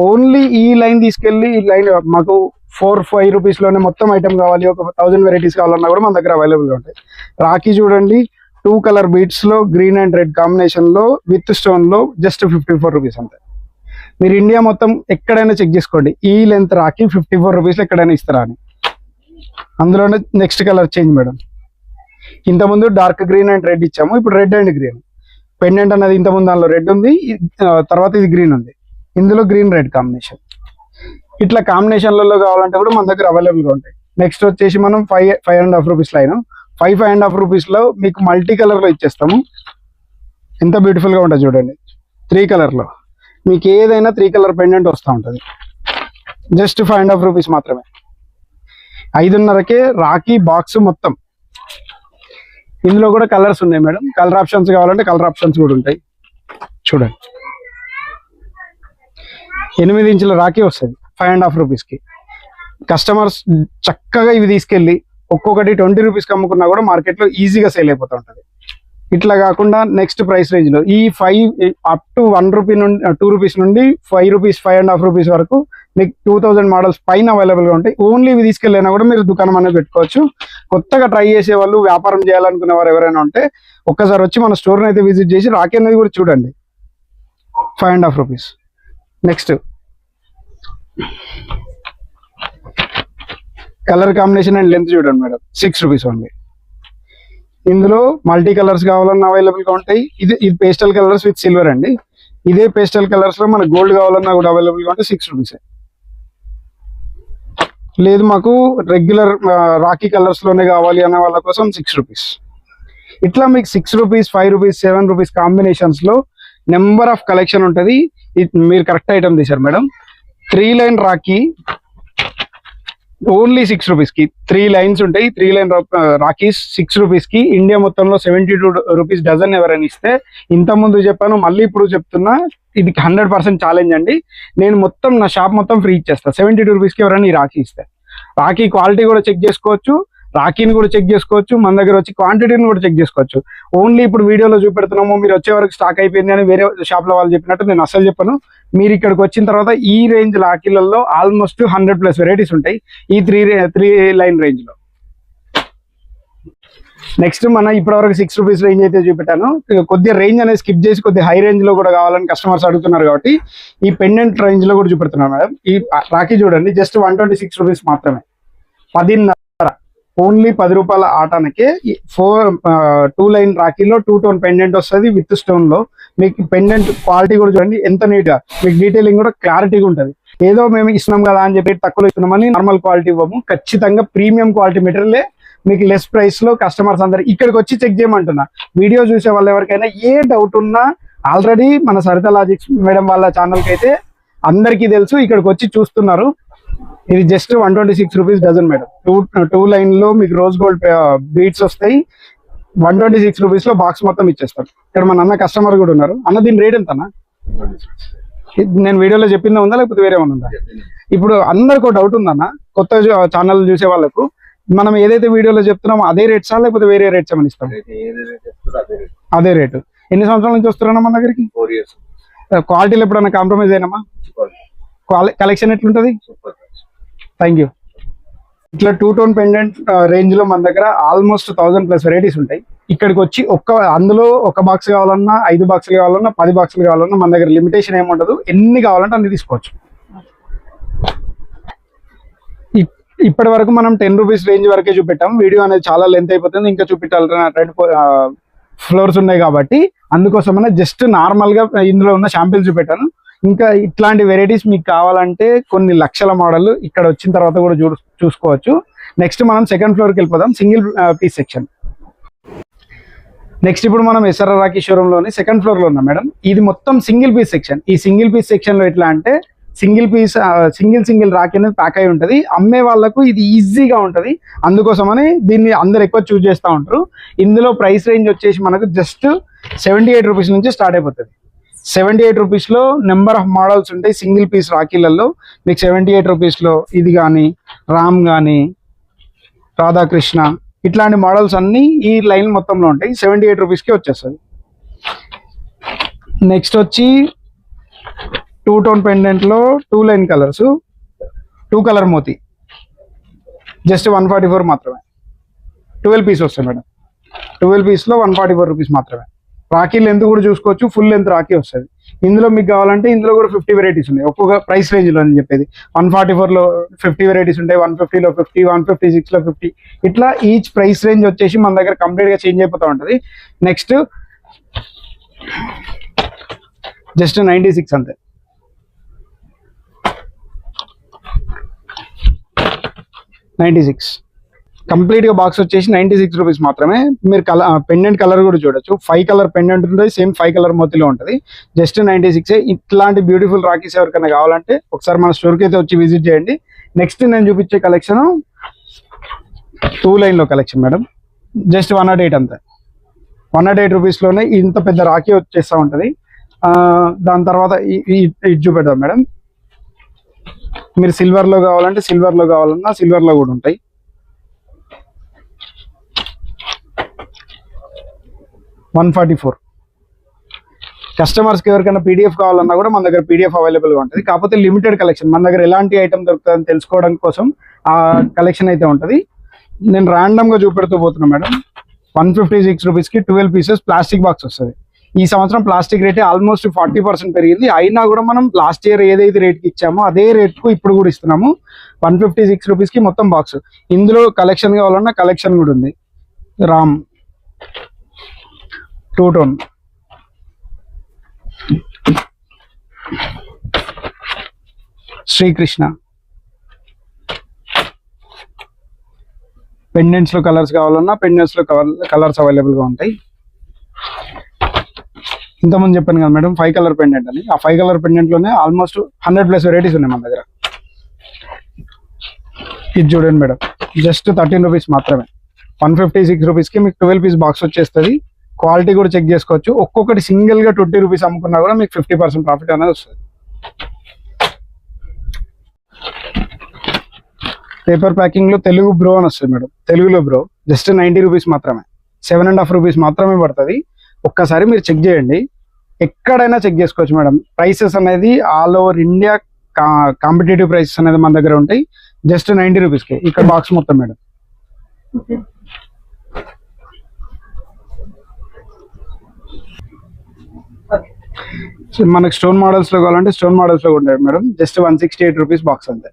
ఓన్లీ ఈ లైన్ తీసుకెళ్ళి ఈ లైన్ మాకు 4-5 రూపీస్లోనే మొత్తం ఐటమ్ కావాలి, ఒక 1000 వెరైటీస్ కావాలన్నా కూడా మన దగ్గర అవైలబుల్గా ఉంటాయి. రాఖీ చూడండి 2 కలర్ బీట్స్లో గ్రీన్ అండ్ రెడ్ కాంబినేషన్లో విత్ స్టోన్లో జస్ట్ 54 రూపీస్ అంతే. మీరు ఇండియా మొత్తం ఎక్కడైనా చెక్ చేసుకోండి, ఈ లెంత్ రాఖీ 54 రూపీస్లో ఎక్కడైనా ఇస్తారా అని. అందులోనే నెక్స్ట్ కలర్ చేంజ్ మేడం. ఇంతకుముందు డార్క్ గ్రీన్ అండ్ రెడ్ ఇచ్చాము, ఇప్పుడు రెడ్ అండ్ గ్రీన్. పెండెంట్ అనేది ఇంతకుముందు దానిలో రెడ్ ఉంది, తర్వాత ఇది గ్రీన్ ఉంది. ఇందులో గ్రీన్ రెడ్ కాంబినేషన్. ఇట్లా కాంబినేషన్లలో కావాలంటే కూడా మన దగ్గర అవైలబుల్గా ఉంటాయి. నెక్స్ట్ వచ్చేసి మనం 5.5 రూపీస్ లైన్. 5.5 రూపీస్లో మీకు మల్టీ కలర్లో ఇచ్చేస్తాము. ఎంత బ్యూటిఫుల్గా ఉంటుంది చూడండి. 3 కలర్లో మీకు ఏదైనా 3 కలర్ పెండెంట్ వస్తూ ఉంటుంది. జస్ట్ 5.5 రూపీస్ మాత్రమే. 5:30కే రాఖీ బాక్స్ మొత్తం. ఇందులో కూడా కలర్స్ ఉన్నాయి మేడం. కలర్ ఆప్షన్స్ కావాలంటే కలర్ ఆప్షన్స్ కూడా ఉంటాయి. చూడండి 8 ఇంచుల రాఖీ వస్తుంది 5.5 రూపీస్కి. కస్టమర్స్ చక్కగా ఇవి తీసుకెళ్ళి ఒక్కొక్కటి 20 రూపీస్కి అమ్ముకున్నా కూడా మార్కెట్లో ఈజీగా సేల్ అయిపోతూ ఉంటుంది. ఇట్లా కాకుండా నెక్స్ట్ ప్రైస్ రేంజ్లో ఈ 5 అప్ టు 1 రూపీ నుండి 2 రూపీస్ నుండి 5 రూపీస్ 5.5 రూపీస్ వరకు మీకు 2000 మోడల్స్ పైన అవైలబుల్గా ఉంటాయి. ఓన్లీ ఇవి తీసుకెళ్ళినా కూడా మీరు దుకాణం అనేది పెట్టుకోవచ్చు. కొత్తగా ట్రై చేసే వాళ్ళు, వ్యాపారం చేయాలనుకునే వారు ఎవరైనా ఉంటే ఒక్కసారి వచ్చి మన స్టోర్ని అయితే విజిట్ చేసి రాఖీ అనేది కూడా చూడండి. 5.5 rupees. Next colour combination and length చూడండి మేడం, 6 రూపీస్ ఓన్లీ. ఇందులో మల్టీ కలర్స్ కావాలన్నా అవైలబుల్గా ఉంటాయి. ఇది పేస్టల్ కలర్స్ విత్ సిల్వర్ అండి. ఇదే పేస్టల్ కలర్స్లో మనకు గోల్డ్ కావాలన్నా కూడా అవైలబుల్గా ఉంటాయి. 6 రూపీసే. లేదు మాకు రెగ్యులర్ రాఖీ కలర్స్లోనే కావాలి అన్న వాళ్ళ కోసం 6 రూపీస్. ఇట్లా మీకు 6 రూపీస్, 5 రూపీస్, 7 రూపీస్ కాంబినేషన్స్లో నెంబర్ ఆఫ్ కలెక్షన్ ఉంటుంది. మీరు కరెక్ట్ ఐటమ్ తీశారు madam. 3 line rakhi only 6 rupees కి 3 లైన్స్ ఉంటాయి. 3 లైన్ రాఖీస్ 6 రూపీస్ కి ఇండియా మొత్తంలో 72 రూపీస్ డజన్ ఎవరైనా ఇస్తే, ఇంత ముందు చెప్పాను మళ్ళీ ఇప్పుడు చెప్తున్నా, ఇది 100% ఛాలెంజ్ అండి. నేను మొత్తం నా షాప్ మొత్తం ఫ్రీ ఇచ్చేస్తా 72 రూపీస్ కి ఎవరైనా ఈ రాఖీ ఇస్తే. రాఖీ క్వాలిటీ కూడా చెక్ చేసుకోవచ్చు, రాఖీని కూడా చెక్ చేసుకోవచ్చు, మన దగ్గర వచ్చి క్వాంటిటీని కూడా చెక్ చేసుకోవచ్చు. ఓన్లీ ఇప్పుడు వీడియోలో చూపెడుతున్నాము, మీరు వచ్చే వరకు స్టాక్ అయిపోయింది అని వేరే షాప్ లో వాళ్ళు చెప్పినట్టు నేను అసలు చెప్పను. మీరు ఇక్కడికి వచ్చిన తర్వాత ఈ రేంజ్ రాఖీలలో ఆల్మోస్ట్ 100+ వెరైటీస్ ఉంటాయి ఈ త్రీ లైన్ రేంజ్ లో. నెక్స్ట్ మన ఇప్పటివరకు 6 రూపీస్ రేంజ్ అయితే చూపెట్టాను. కొద్దిగా రేంజ్ అనేది స్కిప్ చేసి కొద్దిగా హై రేంజ్ లో కూడా కావాలని కస్టమర్స్ అడుగుతున్నారు కాబట్టి ఈ పెండెంట్ రేంజ్ లో కూడా చూపెడుతున్నాను మేడం. ఈ రాఖీ చూడండి, జస్ట్ 126 రూపీస్ మాత్రమే, 10.5, ఓన్లీ 10 రూపాయల ఆటానికి 2 లైన్ రాఖీలో 2 టోన్ పెండెంట్ వస్తుంది విత్ స్టోన్ లో. మీకు పెండెంట్ క్వాలిటీ కూడా చూడండి ఎంత నీట్ గా, మీకు డీటెయిలింగ్ కూడా క్లారిటీగా ఉంటుంది. ఏదో మేము ఇస్తున్నాం కదా అని చెప్పి తక్కువ ఇస్తున్నామని నార్మల్ క్వాలిటీ ఇవ్వము, ఖచ్చితంగా ప్రీమియం క్వాలిటీ మెటీరియలే మీకు లెస్ ప్రైస్ లో కస్టమర్స్ అందరు ఇక్కడికి వచ్చి చెక్ చేయమంటున్నా. వీడియో చూసే వాళ్ళు ఎవరికైనా ఏ డౌట్ ఉన్నా ఆల్రెడీ మన సరిత లాజిక్స్ మేడం వాళ్ళ ఛానల్కి అయితే అందరికీ తెలుసు, ఇక్కడికి వచ్చి చూస్తున్నారు. ఇది just 126 rupees dozen madam. 2 line లో మీకు రోజ్ గోల్డ్ బీడ్స్ వస్తాయి. 126 రూపీస్ లో బాక్స్ మొత్తం ఇచ్చేస్తారు. ఇక్కడ మన అన్న కస్టమర్ కూడా ఉన్నారు. అన్న దీని రేట్ ఎంతనా? నేను వీడియోలో చెప్పిందా ఉందా లేకపోతే వేరే ఉందా? ఇప్పుడు అందరికి ఒక డౌట్ ఉందన్న, కొత్త ఛానల్ చూసే వాళ్ళకు, మనం ఏదైతే వీడియోలో చెప్తున్నామో అదే రేట్సా లేకపోతే వేరే రేట్స్ ఏమని ఇస్తాం? అదే రేటు. ఎన్ని సంవత్సరాల నుంచి వస్తున్నారా మన దగ్గరికి? 4 years. క్వాలిటీలో ఎప్పుడన్నా కాంప్రమైజ్ అయినామా? కలెక్షన్ ఎట్లుంటది? Thank you. ఇట్లా 2 టోన్ పెండెంట్ రేంజ్ లో మన దగ్గర ఆల్మోస్ట్ 1000+ వెరైటీస్ ఉంటాయి. ఇక్కడికి వచ్చి అందులో ఒక బాక్స్ కావాలన్నా, 5 బాక్సులు కావాలన్నా, 10 బాక్సులు కావాలన్నా మన దగ్గర లిమిటేషన్ ఏముండదు, ఎన్ని కావాలంటే అన్ని తీసుకోవచ్చు. ఇప్పటి వరకు మనం 10 రూపీస్ రేంజ్ వరకే చూపెట్టాం. వీడియో అనేది చాలా లెంత్ అయిపోతుంది, ఇంకా చూపించాలి 2 ఫ్లోర్స్ ఉన్నాయి కాబట్టి అందుకోసమనే జస్ట్ నార్మల్ గా ఇందులో ఉన్న శాంపిల్స్ చూపెట్టాను. ఇంకా ఇట్లాంటి వెరైటీస్ మీకు కావాలంటే కొన్ని లక్షల మోడల్ ఇక్కడ వచ్చిన తర్వాత కూడా చూసుకోవచ్చు. నెక్స్ట్ మనం సెకండ్ ఫ్లోర్కి వెళ్ళిపోదాం, సింగిల్ పీస్ సెక్షన్. నెక్స్ట్ ఇప్పుడు మనం ఎస్ఆర్ఆర్ రాఖీ షోరూమ్ లోని సెకండ్ ఫ్లోర్ లో ఉన్నాం మేడం. ఇది మొత్తం సింగిల్ పీస్ సెక్షన్. ఈ సింగిల్ పీస్ సెక్షన్ లో ఎట్లా అంటే సింగిల్ రాఖీ అనేది ప్యాక్ అయి ఉంటుంది. అమ్మే వాళ్ళకు ఇది ఈజీగా ఉంటుంది, అందుకోసమని దీన్ని అందరు ఎక్కువ చూస్ చేస్తూ ఉంటారు. ఇందులో ప్రైస్ రేంజ్ వచ్చేసి మనకు జస్ట్ 78 రూపీస్ నుంచి స్టార్ట్ అయిపోతుంది. 78 రూపీస్లో నెంబర్ ఆఫ్ మోడల్స్ ఉంటాయి సింగిల్ పీస్ రాఖీలలో. మీకు 78 రూపీస్లో ఇది కానీ, రామ్ కానీ, రాధాకృష్ణ, ఇట్లాంటి మోడల్స్ అన్నీ ఈ లైన్ మొత్తంలో ఉంటాయి. 78 రూపీస్కి వచ్చేస్తుంది. నెక్స్ట్ వచ్చి 2 టోన్ పెండెంట్లో 2 లైన్ కలర్స్, 2 కలర్ మోతీ, జస్ట్ 144 మాత్రమే. 12 పీస్ వస్తాయి మేడం. 12 పీస్లో 144 రూపీస్ మాత్రమే. రాఖీ లెంత్ కూడా చూసుకోవచ్చు, ఫుల్ లెంత్ రాఖీ వస్తుంది. ఇందులో మీకు కావాలంటే ఇందులో కూడా 50 వెరైటీస్ ఉన్నాయి ఒక్కొక్క ప్రైస్ రేంజ్లో అని చెప్పేది. 144లో 50 వెరైటీస్ ఉంటాయి, 150లో 50, 156లో 50, ఇట్లా ఈచ్ ప్రైస్ రేంజ్ వచ్చేసి మన దగ్గర కంప్లీట్గా చేంజ్ అయిపోతూ ఉంటుంది. నెక్స్ట్ జస్ట్ 96 అంతే. 96 కంప్లీట్ గా బాక్స్ వచ్చేసి 96 రూపీస్ మాత్రమే. మీరు పెండెంట్ కలర్ కూడా చూడొచ్చు, 5 కలర్ పెండెంట్ ఉంటుంది, సేమ్ 5 కలర్ మోతీలో ఉంటుంది. జస్ట్ 96. ఇట్లాంటి బ్యూటిఫుల్ రాఖీస్ ఎవరికైనా కావాలంటే ఒకసారి మన స్టోర్కి అయితే వచ్చి విజిట్ చేయండి. నెక్స్ట్ నేను చూపించే కలెక్షన్ 2 లైన్లో కలెక్షన్ మేడం. జస్ట్ 108 అంతే. 108 రూపీస్లోనే ఇంత పెద్ద రాఖీ వచ్చేస్తూ ఉంటుంది. దాని తర్వాత ఇది చూపెడదాం మేడం. మీరు సిల్వర్లో కావాలంటే సిల్వర్లో కావాలన్నా సిల్వర్లో కూడా ఉంటాయి. $144. కస్టమర్స్కి ఎవరికైనా పీడిఎఫ్ కావాలన్నా కూడా మన దగ్గర పీడిఎఫ్ అవైలబుల్గా ఉంటుంది. కాకపోతే లిమిటెడ్ కలెక్షన్, మన దగ్గర ఎలాంటి ఐటమ్ దొరుకుతుందని తెలుసుకోవడం కోసం ఆ కలెక్షన్ అయితే ఉంటుంది. నేను ర్యాండమ్గా చూపెడుతూ పోతున్నా మేడం. 156 రూపీస్కి 12 పీసెస్ ప్లాస్టిక్ బాక్స్ వస్తుంది. ఈ సంవత్సరం ప్లాస్టిక్ రేటే ఆల్మోస్ట్ 40% పెరిగింది. అయినా కూడా మనం లాస్ట్ ఇయర్ ఏదైతే రేట్కి ఇచ్చామో అదే రేట్కు ఇప్పుడు కూడా ఇస్తున్నాము. 156 రూపీస్కి మొత్తం బాక్స్. ఇందులో కలెక్షన్ కావాలన్నా కలెక్షన్ కూడా ఉంది. రామ్ 2 టోన్, శ్రీకృష్ణ, పెండెంట్స్లో కలర్స్ కావాలన్నా పెండెంట్స్లో కలర్స్ అవైలబుల్గా ఉంటాయి. ఇంతకుముందు చెప్పాను కదా మేడం 5 కలర్ పెండెంట్ అని. ఆ 5 కలర్ పెండెంట్లోనే ఆల్మోస్ట్ 100+ వెరైటీస్ ఉన్నాయి మన దగ్గర. ఇది చూడండి మేడం, జస్ట్ 13 రూపీస్ మాత్రమే. 156 రూపీస్కి మీకు 12 పీస్ బాక్స్ వచ్చేస్తుంది. క్వాలిటీ కూడా చెక్ చేసుకోవచ్చు. ఒక్కొక్కటి సింగిల్ గా 20 రూపీస్ అమ్ముకున్నా కూడా మీకు 50% ప్రాఫిట్ అనేది వస్తుంది. పేపర్ ప్యాకింగ్ లో తెలుగు బ్రో అని వస్తుంది మేడం, తెలుగులో బ్రో జస్ట్ 90 రూపీస్ మాత్రమే, 7.5 రూపీస్ మాత్రమే పడుతుంది. ఒక్కసారి మీరు చెక్ చేయండి, ఎక్కడైనా చెక్ చేసుకోవచ్చు మేడం. ప్రైసెస్ అనేది all over India competitive prices అనేది మన దగ్గర ఉంటాయి. జస్ట్ 90 రూపీస్కి ఇక్కడ బాక్స్ మొత్తం మేడం. మనకి స్టోన్ మోడల్స్ లో కావాలంటే స్టోన్ మోడల్స్ లో ఉంటాయి మేడం. జస్ట్ 168 రూపీస్ బాక్స్ అంతే.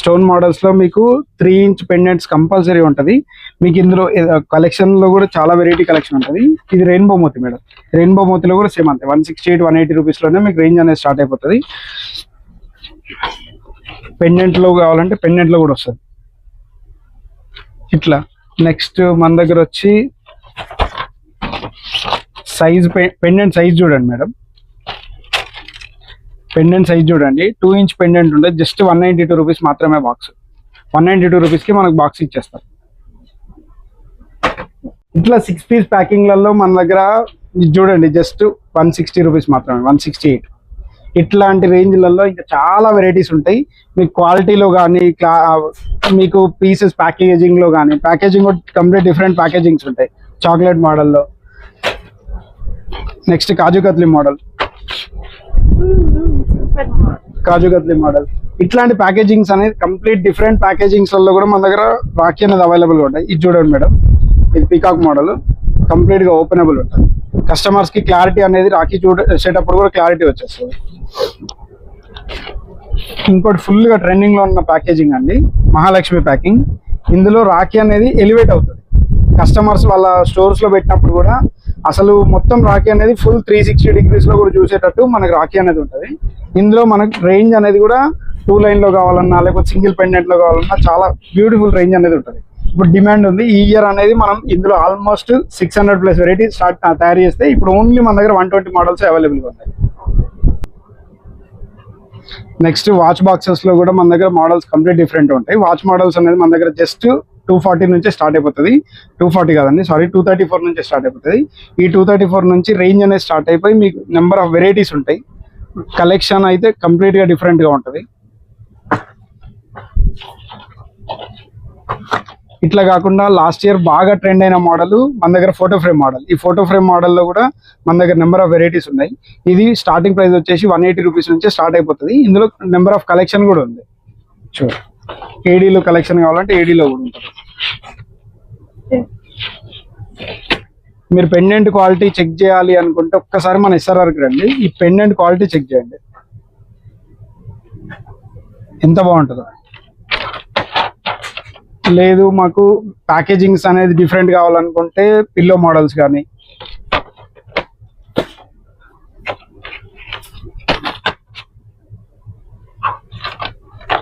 స్టోన్ మోడల్స్ లో మీకు 3 ఇంచ్ పెండెంట్స్ కంపల్సరీ ఉంటుంది. మీకు ఇందులో కలెక్షన్ లో కూడా చాలా వెరైటీ కలెక్షన్ ఉంటుంది. ఇది రెయిన్బో మోతి మేడం, రెయిన్బో మోతిలో కూడా సేమ్ అంతే 168 180 రూపీస్ లోనే మీకు రేంజ్ అనేది స్టార్ట్ అయిపోతుంది. పెండెంట్ లో కావాలంటే పెండెంట్ లో కూడా వస్తుంది ఇట్లా. నెక్స్ట్ మన దగ్గర వచ్చి సైజ్, పెండెంట్ సైజ్ చూడండి మేడం, పెండెంట్ సైజ్ చూడండి. 2 ఇంచ్ పెండెంట్ ఉంటుంది. జస్ట్ 192 రూపీస్ మాత్రమే బాక్స్. 192 రూపీస్కి మనకు బాక్స్ ఇచ్చేస్తారు. ఇట్లా 6 పీస్ ప్యాకింగ్లలో మన దగ్గర చూడండి జస్ట్ 160 రూపీస్ మాత్రమే, 168. ఇట్లాంటి రేంజ్లలో ఇంకా చాలా వెరైటీస్ ఉంటాయి. మీకు క్వాలిటీలో కానీ మీకు పీసెస్ ప్యాకేజింగ్లో కానీ, ప్యాకేజింగ్ కంప్లీట్ డిఫరెంట్ ప్యాకేజింగ్స్ ఉంటాయి. చాక్లెట్ మోడల్లో, నెక్స్ట్ కాజు కత్లీ మోడల్, కాజు కత్లీ మోడల్, ఇట్లాంటి ప్యాకేజింగ్స్ అనేది కంప్లీట్ డిఫరెంట్ ప్యాకేజింగ్స్ లో కూడా మన దగ్గర రాఖీ అనేది అవైలబుల్ గా ఉంటాయి. ఇది చూడండి మేడం, ఇది పీకాక్ మోడల్, కంప్లీట్ గా ఓపెనబుల్ ఉంటుంది. కస్టమర్స్ కి క్లారిటీ అనేది రాఖీ చూసేటప్పుడు కూడా క్లారిటీ వచ్చేస్తుంది. ఇంకోటి ఫుల్ గా ట్రెండింగ్ లో ఉన్న ప్యాకేజింగ్ అండి, మహాలక్ష్మి ప్యాకింగ్. ఇందులో రాఖీ అనేది ఎలివేట్ అవుతుంది. కస్టమర్స్ వాళ్ళ స్టోర్స్ లో పెట్టినప్పుడు కూడా అసలు మొత్తం రాఖీ అనేది ఫుల్ 360 డిగ్రీస్ లో కూడా చూసేటట్టు మనకి రాఖీ అనేది ఉంటుంది. ఇందులో మనకి రేంజ్ అనేది కూడా 2 లైన్ లో కావాలన్నా లేకపోతే సింగిల్ పెండెంట్ లో కావాలన్నా చాలా బ్యూటిఫుల్ రేంజ్ అనేది ఉంటుంది. ఇప్పుడు డిమాండ్ ఉంది. ఈ ఇయర్ అనేది మనం ఇందులో ఆల్మోస్ట్ 600+ వెరైటీ తయారు చేస్తే ఇప్పుడు ఓన్లీ మన దగ్గర 120 మోడల్స్ అవైలబుల్గా ఉన్నాయి. నెక్స్ట్ వాచ్ బాక్సెస్ లో కూడా మన దగ్గర మోడల్స్ కంప్లీట్ డిఫరెంట్ ఉంటాయి. వాచ్ మోడల్స్ అనేది మన దగ్గర జస్ట్ 240 నుంచి స్టార్ట్ అయిపోతుంది. 240 కాదండి, సారీ 234 నుంచి స్టార్ట్ అయిపోతుంది. ఈ 234 నుంచి రేంజ్ అనేది స్టార్ట్ అయిపోయి మీకు నెంబర్ ఆఫ్ వెరైటీస్ ఉంటాయి. కలెక్షన్ అయితే కంప్లీట్ గా డిఫరెంట్ గా ఉంటుంది. ఇట్లా కాకుండా లాస్ట్ ఇయర్ బాగా ట్రెండ్ అయిన మోడల్ మన దగ్గర ఫోటో ఫ్రేమ్ మోడల్. ఈ ఫోటో ఫ్రేమ్ మోడల్లో కూడా మన దగ్గర నెంబర్ ఆఫ్ వెరైటీస్ ఉన్నాయి. ఇది స్టార్టింగ్ ప్రైస్ వచ్చేసి 180 రూపీస్ నుంచి స్టార్ట్ అయిపోతుంది. ఇందులో నెంబర్ ఆఫ్ కలెక్షన్ కూడా ఉంది. చూడు, ఏడీలో కలెక్షన్ కావాలంటే ఏడీలో కూడా ఉంటుంది. మీరు పెండెంట్ క్వాలిటీ చెక్ చేయాలి అనుకుంటే ఒక్కసారి మన ఎస్ఆర్ఆర్కి రండి. ఈ పెండెంట్ క్వాలిటీ చెక్ చేయండి ఎంత బాగుంటుందో. లేదు మాకు ప్యాకేజింగ్స్ అనేది డిఫరెంట్ కావాలనుకుంటే పిల్లో మోడల్స్ కానీ,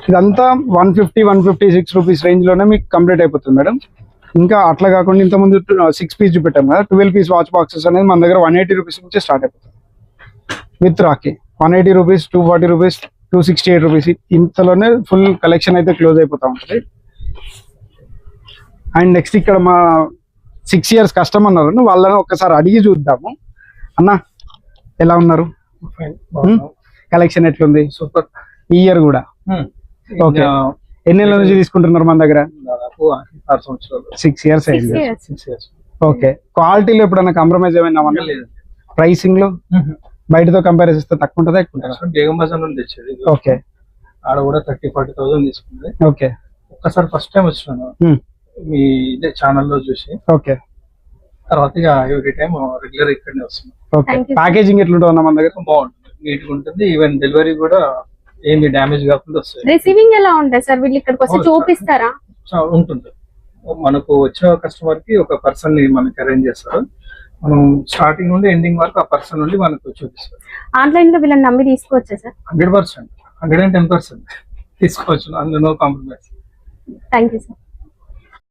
ఇదంతా 156 రూపీస్ రేంజ్ లోనే మీకు కంప్లీట్ అయిపోతుంది మేడం. ఇంకా అట్లా కాకుండా ఇంతకుముందు 6 పీస్ చూపెట్టాం కదా, 12 పీస్ వాచ్ బాక్సెస్ అనేది మన దగ్గర 180 రూపీస్ నుంచి స్టార్ట్ అయిపోతుంది. With Rakhi 180 rupees, 240 rupees, 268 rupees, ఇంతలోనే ఫుల్ కలెక్షన్ అయితే క్లోజ్ అయిపోతా ఉంటుంది. అండ్ నెక్స్ట్ ఇక్కడ మా 6 ఇయర్స్ కస్టమర్ ఉన్నారు, వాళ్ళని ఒక్కసారి అడిగి చూద్దాము. అన్న ఎలా ఉన్నారు? కలెక్షన్ ఎట్లుంది? సూపర్. ఈ ఇయర్ కూడా ఓకే. ఎన్ని నెలల నుంచి తీసుకుంటున్నారు మన దగ్గర? దాదాపు 6 సంవత్సరాలు. 6 ఇయర్స్ అయింది. 6 years. ఓకే. క్వాలిటీలో ఎప్పుడైనా కాంప్రమైజ్ ఏమైనా లేదు. ప్రైసింగ్ లో బయటతో కంపేర్ చేస్తే తక్కువ ఉంటుందా ఎక్కువ ఉంటుందా? బేగం బజార్ నుండి తెచ్చేది. ఓకే. ఆడ కూడా 30-40,000 తీసుకుంది. ఓకే. ఒక్కసారి ఫస్ట్ టైం వచ్చినాను మీ ఇదే ఛానల్లో చూసి. ఓకే. తర్వాత ఇక ఎవ్రీ టైం రెగ్యులర్ ఇక్కడనే వస్తుంది. ఓకే. ప్యాకేజింగ్ ఎట్లుంటుందా మన దగ్గర? బాగుంటుంది, నీట్ గా ఉంటుంది. ఈవెన్ డెలివరీ కూడా ఏంది డ్యామేజ్ కాకుండా వస్తుంది. రిసీవింగ్ ఎలా ఉంటుంది సార్? వీళ్ళు ఇక్కడికి వచ్చి చూపిస్తారా? ఉంటుంది. మనకు వచ్చిన కస్టమర్ కి ఒక పర్సన్ ని మనకి అరేంజ్ చేస్తారు. మనం స్టార్టింగ్ నుండి ఎండింగ్ వరకు ఆ పర్సన్ నుండి మనకు చూపిస్తారు. ఆన్లైన్ లో వీళ్ళని నమ్మి తీసుకోవచ్చా సార్? 100%, 110% తీసుకోవచ్చు, అందులో no compromise. Thank you sir.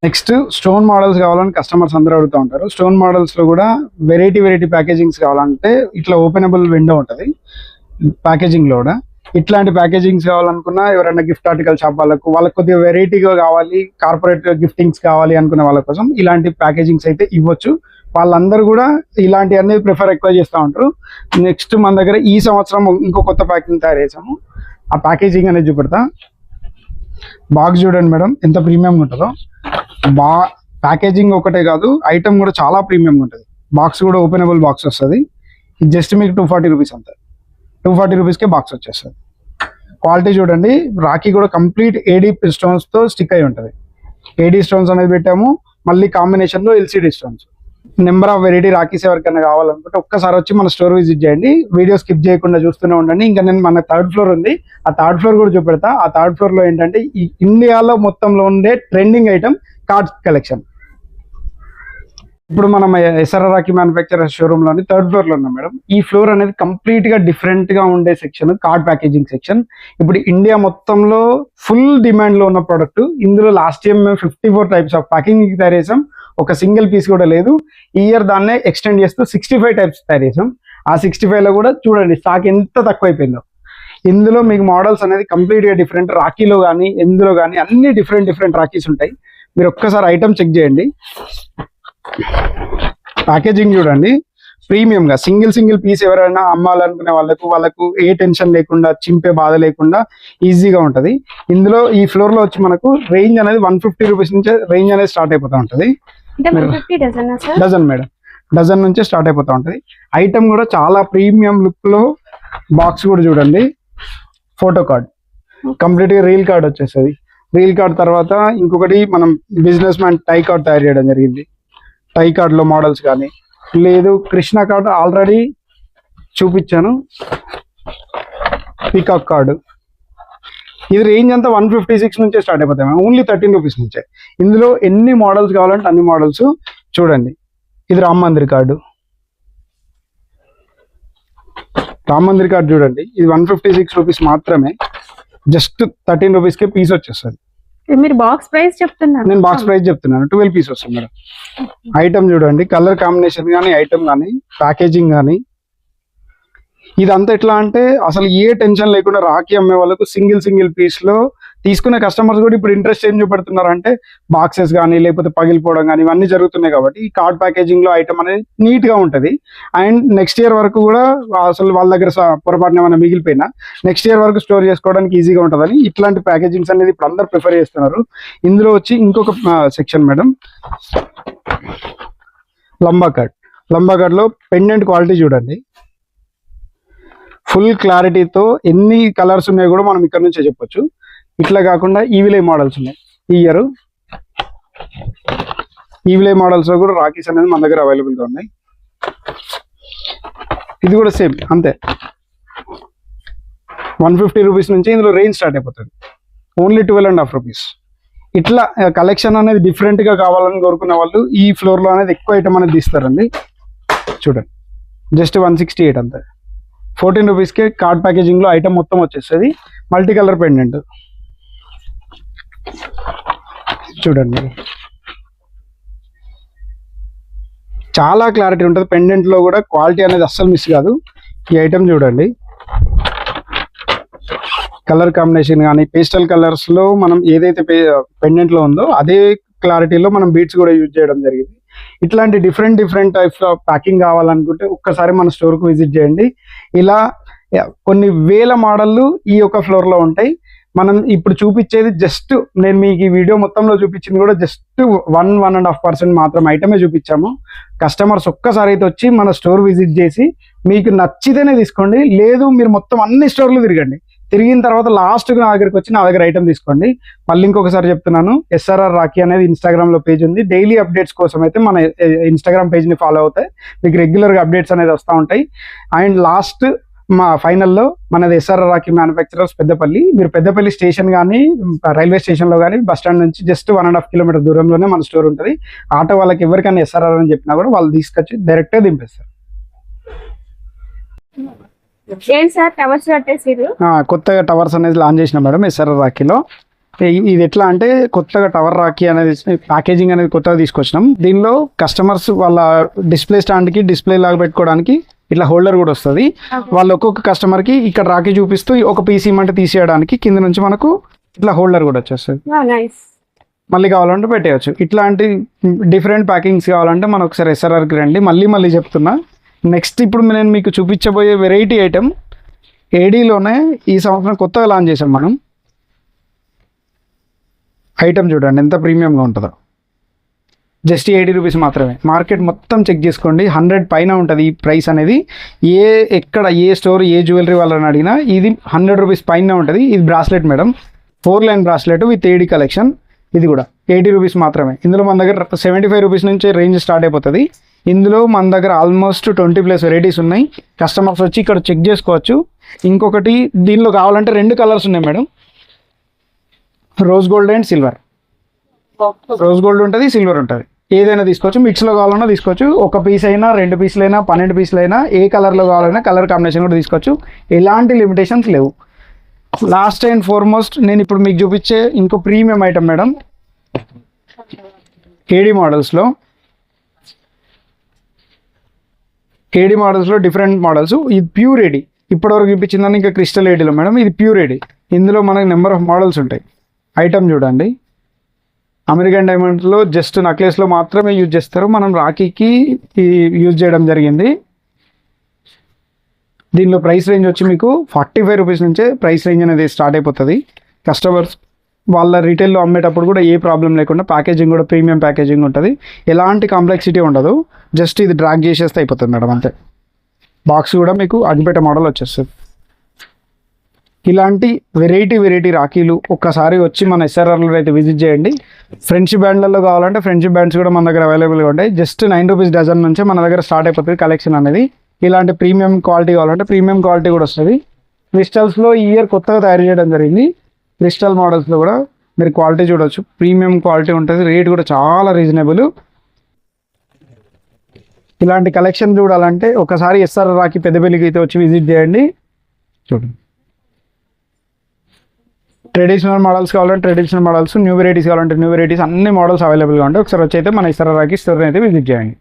Next stone models కావాలని కస్టమర్స్ అందరూ అడుగుతూ ఉంటారు. స్టోన్ మోడల్స్ లో కూడా వెరైటీ ప్యాకేజింగ్స్ కావాలంటే ఇట్లా ఓపెనబుల్ విండో ఉంటుంది ప్యాకేజింగ్ లో కూడా. ఇట్లాంటి ప్యాకేజింగ్స్ కావాలనుకున్నా, ఎవరైనా గిఫ్ట్ ఆర్టికల్ షాప్ వాళ్ళకి కొద్దిగా వెరైటీగా కావాలి, కార్పొరేట్ గిఫ్టింగ్స్ కావాలి అనుకునే వాళ్ళ కోసం ఇలాంటి ప్యాకేజింగ్స్ అయితే ఇవ్వచ్చు. వాళ్ళందరూ కూడా ఇలాంటి అనేది ప్రిఫర్ ఎక్కువ చేస్తూ ఉంటారు. నెక్స్ట్ మన దగ్గర ఈ సంవత్సరం ఇంకో కొత్త ప్యాకింగ్ తయారు చేసాము. ఆ ప్యాకేజింగ్ అనేది చూపెడతా. బాక్స్ చూడండి మేడం ఎంత ప్రీమియంగా ఉంటుందో. ప్యాకేజింగ్ ఒకటే కాదు, ఐటమ్ కూడా చాలా ప్రీమియంగా ఉంటుంది. బాక్స్ కూడా ఓపెనబుల్ బాక్స్ వస్తుంది. ఇది జస్ట్ మీకు 240 రూపీస్ అంతే. 240 రూపీస్కే బాక్స్ వచ్చేస్తుంది. క్వాలిటీ చూడండి. రాఖీ కూడా కంప్లీట్ ఏడీ స్టోన్స్తో స్టిక్ అయి ఉంటుంది. ఏడీ స్టోన్స్ అనేది పెట్టాము, మళ్ళీ కాంబినేషన్లో LCD stones. Number of variety rakhis ఎవరికైనా కావాలనుకుంటే ఒక్కసారి వచ్చి మన స్టోర్ విజిట్ చేయండి. వీడియో స్కిప్ చేయకుండా చూస్తూనే ఉండండి. ఇంకా నేను మన 3rd ఫ్లోర్ ఉంది, ఆ 3rd ఫ్లోర్ కూడా చూపెడతా. ఆ 3rd ఫ్లోర్లో ఏంటంటే ఈ ఇండియాలో మొత్తంలో ఉండే ట్రెండింగ్ ఐటమ్ కార్డ్ కలెక్షన్. ఇప్పుడు మనం ఎస్ఆర్ఆర్ రాఖీ మ్యానుఫ్యాక్చరర్ షోరూమ్ లోని 3rd ఫ్లోర్ లో ఉన్నాం మేడం. ఈ ఫ్లోర్ అనేది కంప్లీట్ గా డిఫరెంట్ గా ఉండే సెక్షన్ కార్డ్ ప్యాకేజింగ్ సెక్షన్. ఇప్పుడు ఇండియా మొత్తంలో ఫుల్ డిమాండ్ లో ఉన్న ప్రోడక్ట్. ఇందులో లాస్ట్ ఇయర్ మేము 54 టైప్స్ ఆఫ్ ప్యాకింగ్ తయారు చేసాం. ఒక సింగిల్ పీస్ కూడా లేదు. ఈ ఇయర్ దాన్నే ఎక్స్టెండ్ చేస్తూ 65 టైప్స్ తయారు చేసాం. ఆ 65 లో కూడా చూడండి స్టాక్ ఎంత తక్కువైపోయిందో. ఇందులో మీకు మోడల్స్ అనేది కంప్లీట్ గా డిఫరెంట్. రాఖీలో కానీ ఎందులో కానీ అన్ని డిఫరెంట్ రాఖీస్ ఉంటాయి. మీరు ఒక్కసారి ఐటమ్ చెక్ చేయండి. ప్యాకేజింగ్ చూడండి ప్రీమియం గా. సింగిల్ పీస్ ఎవరైనా అమ్మాలనుకునే వాళ్ళకు ఏ టెన్షన్ లేకుండా, చింపే బాధ లేకుండా ఈజీగా ఉంటది. ఇందులో ఈ ఫ్లోర్ లో వచ్చి మనకు రేంజ్ అనేది 150 రూపీస్ నుంచి రేంజ్ అనేది స్టార్ట్ అయిపోతూ ఉంటది. డజన్ మేడం, డజన్ నుంచి స్టార్ట్ అయిపోతూ ఉంటది. ఐటమ్ కూడా చాలా ప్రీమియం లుక్ లో. బాక్స్ కూడా చూడండి. ఫోటో కార్డ్ కంప్లీట్ గా రీల్ కార్డ్ వచ్చేస్తుంది. రీల్ కార్డ్ తర్వాత ఇంకొకటి మనం బిజినెస్ మ్యాన్ టై కార్డ్ తయారు చేయడం జరిగింది. టై కార్డ్ లో మోడల్స్ కానీ లేదు. కృష్ణ కార్డ్ ఆల్రెడీ చూపించాను. Peacock card. ఇది రేంజ్ అంతా 156 నుంచే స్టార్ట్ అయిపోతాయి. ఓన్లీ 13 రూపీస్ నుంచే. ఇందులో ఎన్ని మోడల్స్ కావాలంటే అన్ని మోడల్స్ చూడండి. ఇది రామ్ మందిర్ కార్డు. రామ్ మందిర్ కార్డు చూడండి. ఇది 156 రూపీస్ మాత్రమే. జస్ట్ 13 రూపీస్కే పీస్ వచ్చేస్తుంది. మీరు బాక్స్ ప్రైస్ చెప్తున్నారు? నేను బాక్స్ ప్రైస్ చెప్తున్నాను. 12 పీస్ వస్తుంది మేడం. ఐటమ్ చూడండి, కలర్ కాంబినేషన్ కానీ, ఐటమ్ కానీ, ప్యాకేజింగ్ కానీ. ఇదంతా ఎట్లా అంటే అసలు ఏ టెన్షన్ లేకుండా రాఖీ అమ్మే వాళ్ళకు సింగిల్ పీస్ లో తీసుకునే కస్టమర్స్ కూడా ఇప్పుడు ఇంట్రెస్ట్ ఏం చూపెడుతున్నారు అంటే బాక్సెస్ కానీ లేకపోతే పగిలిపోవడం కానీ ఇవన్నీ జరుగుతున్నాయి. కాబట్టి ఈ కార్డ్ ప్యాకేజింగ్ లో ఐటమ్ అనేది నీట్ గా ఉంటది. అండ్ నెక్స్ట్ ఇయర్ వరకు కూడా అసలు వాళ్ళ దగ్గర పొరపాటున ఏమైనా మిగిలిపోయినా నెక్స్ట్ ఇయర్ వరకు స్టోర్ చేసుకోవడానికి ఈజీగా ఉంటుందని ఇట్లాంటి ప్యాకేజింగ్స్ అనేది ఇప్పుడు అందరు ప్రిఫర్ చేస్తున్నారు. ఇందులో వచ్చి ఇంకొక సెక్షన్ మేడం, లంబా కార్డ్ లో పెండెంట్ క్వాలిటీ చూడండి. ఫుల్ క్లారిటీతో ఎన్ని కలర్స్ ఉన్నాయో కూడా మనం ఇక్కడ నుంచే చెప్పొచ్చు. ఇట్లా కాకుండా ఈవిలై మోడల్స్ ఉన్నాయి. ఈ ఇయర్ ఈవిలై మోడల్స్ లో కూడా రాఖీస్ అనేది మన దగ్గర అవైలబుల్ గా ఉన్నాయి. ఇది కూడా సేమ్ అంతే. 150 రూపీస్ నుంచి ఇందులో రేంజ్ స్టార్ట్ అయిపోతుంది. Only 12.5 rupees. ఇట్లా కలెక్షన్ అనేది డిఫరెంట్ గా కావాలని కోరుకునే వాళ్ళు ఈ ఫ్లోర్ లో అనేది ఎక్కువ ఐటమ్ అనేది తీస్తారండి. చూడండి జస్ట్ 168 అంతే. 14 రూపీస్కే కార్డ్ ప్యాకేజింగ్ లో ఐటమ్ మొత్తం వచ్చేస్తుంది. మల్టీ కలర్ పెండెంట్ చూడండి, చాలా క్లారిటీ ఉంటుంది. పెండెంట్ లో కూడా క్వాలిటీ అనేది అస్సలు మిస్ కాదు. ఈ ఐటమ్ చూడండి, కలర్ కాంబినేషన్ కానీ పేస్టల్ కలర్స్ లో మనం ఏదైతే పెండెంట్ లో ఉందో అదే క్లారిటీలో మనం బీట్స్ కూడా యూజ్ చేయడం జరిగింది. ఇట్లాంటి డిఫరెంట్ టైప్స్ ఆఫ్ ప్యాకింగ్ కావాలనుకుంటే ఒక్కసారి మన స్టోర్ కు విజిట్ చేయండి. ఇలా కొన్ని వేల మోడళ్లు ఈ యొక్క ఫ్లోర్ లో ఉంటాయి. మనం ఇప్పుడు చూపించేది జస్ట్, నేను మీకు ఈ వీడియో మొత్తంలో చూపించింది కూడా జస్ట్ 1.5% మాత్రం ఐటమే చూపించాము. కస్టమర్స్ ఒక్కసారి అయితే వచ్చి మన స్టోర్ విజిట్ చేసి మీకు నచ్చితేనే తీసుకోండి. లేదు మీరు మొత్తం అన్ని స్టోర్లు తిరగండి. తిరిగిన తర్వాత లాస్ట్ నా దగ్గరికి వచ్చి నా దగ్గర ఐటమ్ తీసుకోండి. మళ్ళీ ఇంకొకసారి చెప్తున్నాను, ఎస్ఆర్ఆర్ రాఖీ అనేది ఇన్స్టాగ్రామ్ లో పేజ్ ఉంది. డైలీ అప్డేట్స్ కోసం అయితే మన ఇన్స్టాగ్రామ్ పేజ్ ని ఫాలో అవుతాయి. మీకు రెగ్యులర్ గా అప్డేట్స్ అనేది వస్తూ ఉంటాయి. అండ్ లాస్ట్ మా ఫైనల్లో మనది ఎస్ఆర్ఆర్ రాఖీ మ్యానుఫ్యాక్చరర్స్ పెద్దపల్లి. మీరు పెద్దపల్లి స్టేషన్ కానీ రైల్వే స్టేషన్ లో కానీ బస్ స్టాండ్ నుంచి జస్ట్ 1.5 కిలోమీటర్ దూరంలోనే మన స్టోర్ ఉంటుంది. ఆటో వాళ్ళకి ఎవరికైనా ఎస్ఆర్ఆర్ అని చెప్పినా కూడా వాళ్ళు తీసుకొచ్చి డైరెక్ట్ గా దింపేస్తారు. ఏంటి సార్ టవర్స్ కట్టేసిరు? కొత్తగా టవర్స్ అనేది లాంచ్ చేసిన మేడం ఎస్ఆర్ఆర్ రాఖీలో. ఇది ఎట్లా అంటే కొత్తగా టవర్ రాఖీ అనేది ప్యాకేజింగ్ అనేది కొత్తగా తీసుకొచ్చినాం. దీనిలో కస్టమర్స్ వాళ్ళ డిస్ప్లే స్టాండ్ కి డిస్ప్లే లాగా పెట్టుకోవడానికి ఇట్లా హోల్డర్ కూడా వస్తుంది. వాళ్ళు ఒక్కొక్క కస్టమర్ కి ఇక్కడ రాఖీ చూపిస్తూ ఒక పీస్ ఇమ్మంటే తీసేయడానికి కింద నుంచి మనకు ఇట్లా హోల్డర్ కూడా వచ్చేస్తుంది. మళ్ళీ కావాలంటే పెట్టేయచ్చు. ఇట్లాంటి డిఫరెంట్ ప్యాకింగ్స్ కావాలంటే మనం ఒకసారి ఎస్ఆర్ఆర్కి రండి. మళ్ళీ చెప్తున్నా. నెక్స్ట్ ఇప్పుడు నేను మీకు చూపించబోయే వెరైటీ ఐటెం ఏడీలోనే ఈ సంవత్సరం కొత్తగా లాంచ్ చేసాం మనం. ఐటెం చూడండి ఎంత ప్రీమియంగా ఉంటుందో. జస్ట్ 80 రూపీస్ మాత్రమే. మార్కెట్ మొత్తం చెక్ చేసుకోండి, 100 పైన ఉంటుంది ఈ ప్రైస్ అనేది. ఎక్కడ ఏ స్టోర్ ఏ జ్యువెలరీ వాళ్ళని అడిగినా ఇది 100 రూపీస్ పైన ఉంటుంది. ఇది bracelet madam, 4 line bracelet with AD collection. ఇది కూడా 80 రూపీస్ మాత్రమే. ఇందులో మన దగ్గర 75 రూపీస్ నుంచి రేంజ్ స్టార్ట్ అయిపోతుంది. ఇందులో మన దగ్గర ఆల్మోస్ట్ 20+ వెరైటీస్ ఉన్నాయి. కస్టమర్స్ వచ్చి ఇక్కడ చెక్ చేసుకోవచ్చు. ఇంకొకటి దీనిలో కావాలంటే 2 కలర్స్ ఉన్నాయి madam, rose gold and silver. Rose gold ఉంటుంది, సిల్వర్ ఉంటుంది. ఏదైనా తీసుకోవచ్చు, మిక్స్లో కావాలన్నా తీసుకోవచ్చు. ఒక పీస్ అయినా 2 పీసులైనా 12 పీసులైనా ఏ కలర్లో కావాలన్నా కలర్ కాంబినేషన్ కూడా తీసుకోవచ్చు. ఎలాంటి లిమిటేషన్స్ లేవు. లాస్ట్ అండ్ ఫార్మోస్ట్ నేను ఇప్పుడు మీకు చూపించే ఇంకో ప్రీమియం ఐటమ్ మేడం, ఏడీ మోడల్స్లో డిఫరెంట్ మోడల్స్. ఇది ప్యూర్ ఏడీ. ఇప్పటివరకు చూపించిందని ఇంకా క్రిస్టల్ ఏడీలో మేడం, ఇది ప్యూర్ ఏడీ. ఇందులో మనకి నెంబర్ ఆఫ్ మోడల్స్ ఉంటాయి. ఐటమ్ చూడండి, అమెరికన్ డైమండ్స్లో జస్ట్ నెక్లెస్లో మాత్రమే యూజ్ చేస్తారు. మనం రాఖీకి యూజ్ చేయడం జరిగింది. దీనిలో ప్రైస్ రేంజ్ వచ్చి మీకు 45 రూపీస్ నుంచే ప్రైస్ రేంజ్ అనేది స్టార్ట్ అయిపోతుంది. కస్టమర్స్ వాళ్ళ రీటైల్లో అమ్మేటప్పుడు కూడా ఏ ప్రాబ్లం లేకుండా ప్యాకేజింగ్ కూడా ప్రీమియం ప్యాకేజింగ్ ఉంటుంది. ఎలాంటి కాంప్లెక్సిటీ ఉండదు. జస్ట్ ఇది డ్రాగ్ చేసేస్తే అయిపోతుంది మేడం, అంతే. బాక్స్ కూడా మీకు అగ్గిపేట మోడల్ వచ్చేస్తుంది. ఇలాంటి వెరైటీ రాఖీలు ఒక్కసారి వచ్చి మన ఎస్ఆర్ఆర్లో అయితే విజిట్ చేయండి. ఫ్రెండ్షిప్ బ్యాండ్లలో కావాలంటే ఫ్రెండ్షిప్ బ్యాండ్స్ కూడా మన దగ్గర అవైలబుల్గా ఉంటాయి. జస్ట్ 9 రూపీస్ డజన్ నుంచే మన దగ్గర స్టార్ట్ అయిపోతుంది కలెక్షన్ అనేది. ఇలాంటి ప్రీమియం క్వాలిటీ కావాలంటే ప్రీమియం క్వాలిటీ కూడా వస్తుంది. క్రిస్టల్స్లో ఈ ఇయర్ కొత్తగా తయారు చేయడం జరిగింది. క్రిస్టల్ మోడల్స్లో కూడా మీరు క్వాలిటీ చూడవచ్చు, ప్రీమియం క్వాలిటీ ఉంటుంది. రేట్ కూడా చాలా రీజనబుల్. ఇలాంటి కలెక్షన్ చూడాలంటే ఒకసారి ఎస్ఆర్ రాఖీ పెద్దపల్లికి అయితే వచ్చి విజిట్ చేయండి. చూడండి, ట్రెడిషనల్ మోడల్స్ కావాలంటే ట్రెడిషనల్ మోడల్స్, న్యూ వెరైటీస్ కావాలంటే న్యూ వెరైటీస్, అన్ని మోడల్స్ అవైలబుల్గా ఉంటాయి. ఒకసారి వచ్చి అయితే మన ఎస్ఆర్ రాఖీ స్టోర్ని అయితే విజిట్ చేయండి.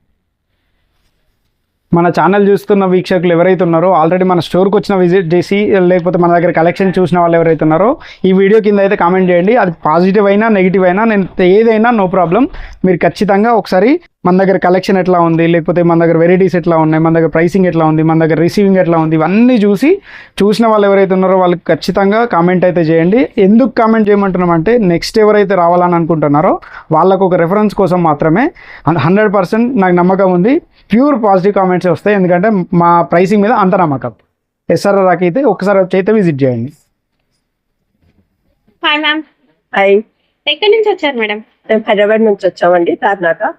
మన ఛానల్ చూస్తున్న వీక్షకులు ఎవరైతే ఉన్నారో, ఆల్రెడీ మన స్టోర్కి వచ్చిన విజిట్ చేసి లేకపోతే మన దగ్గర కలెక్షన్ చూసిన వాళ్ళు ఎవరైతే ఉన్నారో ఈ వీడియో కింద అయితే కామెంట్ చేయండి. అది పాజిటివ్ అయినా నెగిటివ్ అయినా నేను ఏదైనా నో ప్రాబ్లం. మీరు ఖచ్చితంగా ఒకసారి మన దగ్గర కలెక్షన్ ఎట్లా ఉంది, లేకపోతే మన దగ్గర వెరైటీస్ ఎట్లా ఉన్నాయి, మన దగ్గర ప్రైసింగ్ ఎట్లా ఉంది, మన దగ్గర రిసీవింగ్ ఎట్లా ఉంది, ఇవన్నీ చూసిన వాళ్ళు ఎవరైతే ఉన్నారో వాళ్ళకి ఖచ్చితంగా కామెంట్ అయితే చేయండి. ఎందుకు కామెంట్ చేయమంటున్నామంటే నెక్స్ట్ ఎవరైతే రావాలని అనుకుంటున్నారో వాళ్ళకు ఒక రెఫరెన్స్ కోసం మాత్రమే. 100% నాకు నమ్మకం ఉంది, ప్యూర్ పాజిటివ్ కామెంట్స్ వస్తాయి. ఎందుకంటే మా ప్రైసింగ్ మీద అంత నమ్మకం. ఎస్ఆర్ రాఖీ అయితే ఒకసారి వచ్చి అయితే విజిట్ చేయండి. Hi ma'am. హాయ్, ఎక్కడి నుంచి వచ్చారు మేడం? మేము హైదరాబాద్ నుంచి వచ్చామండి, తార్నాక.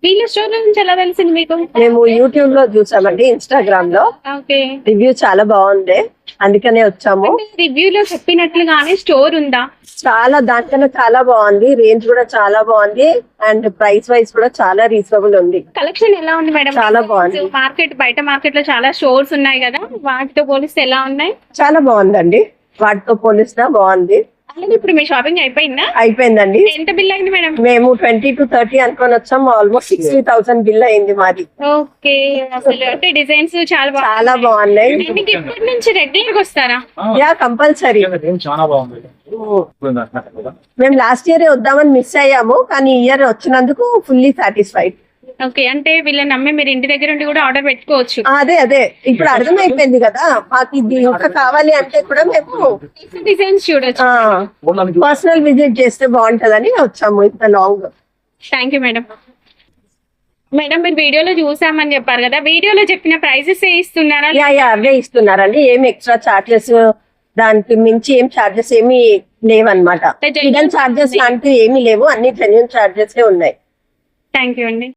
వీళ్ళ స్టోర్ నుంచి ఎలా తెలిసింది మీకు? మేము యూట్యూబ్ లో చూసామండి, ఇన్స్టాగ్రామ్ లో. ఓకే, రివ్యూ చాలా బాగుంది, అందుకనే వచ్చాము. రివ్యూలో చెప్పినట్లుగానే స్టోర్ ఉందా? చాలా దానికన్నా చాలా బాగుంది, రేంజ్ కూడా చాలా బాగుంది, అండ్ ప్రైస్ వైజ్ కూడా చాలా రీజనబుల్ ఉంది. కలెక్షన్ ఎలా ఉంది మేడం? చాలా బాగుంది. బయట మార్కెట్ లో చాలా స్టోర్స్ ఉన్నాయి కదా, వాటితో పోలిస్తే ఎలా ఉన్నాయి? చాలా బాగుందండి, వాటితో పోలిసినా బాగుంది. ఇప్పుడు మీ షాపింగ్ అయిపోయిందా? అయిపోయిందండి. ఎంత బిల్ అయింది మేడం? మేము 20 to 30 అనుకొని వచ్చాము, ఆల్మోస్ట్ 60,000 బిల్ అయింది మాది. ఓకే, అసలు అంటే డిజైన్స్ చాలా బాగున్నాయి. ఇప్పటి నుంచి రెగ్యులర్ గా వస్తారా? Yeah, compulsory. చాలా బాగుంది. మేము లాస్ట్ ఇయర్ వద్దామని మిస్ అయ్యాము, కానీ ఈ ఇయర్ వచ్చినందుకు ఫుల్లీ సాటిస్ఫైడ్. ఓకే, అంటే వీళ్ళని నమ్మి మీరు ఇంటి దగ్గర ఉండి కూడా ఆర్డర్ పెట్టుకోవచ్చు. అదే ఇప్పుడు అర్థమైపోయింది కదా, మాకు ఇది ఒక కావాలి అంటే కూడా మేము డిజైన్స్ చూడొచ్చు. పర్సనల్ విజిట్ చేస్తే బాగుంటదని వచ్చాము ఇంత long. Thank you madam. Madam, మీరు వీడియోలో చూసామని చెప్పారు కదా, వీడియోలో చెప్పిన ప్రైసెస్ ఇస్తున్నారా? యా, అవే ఇస్తున్నారండి. ఏమి ఎక్స్ట్రా చార్జెస్, దానికి మించి ఏం చార్జెస్ ఏమి లేవన్నమాట. హిడెన్ చార్జెస్ లాంటివి ఏమీ లేవు, అన్ని జెన్యూన్ చార్జెస్ ఉన్నాయి. థ్యాంక్ యూ అండి.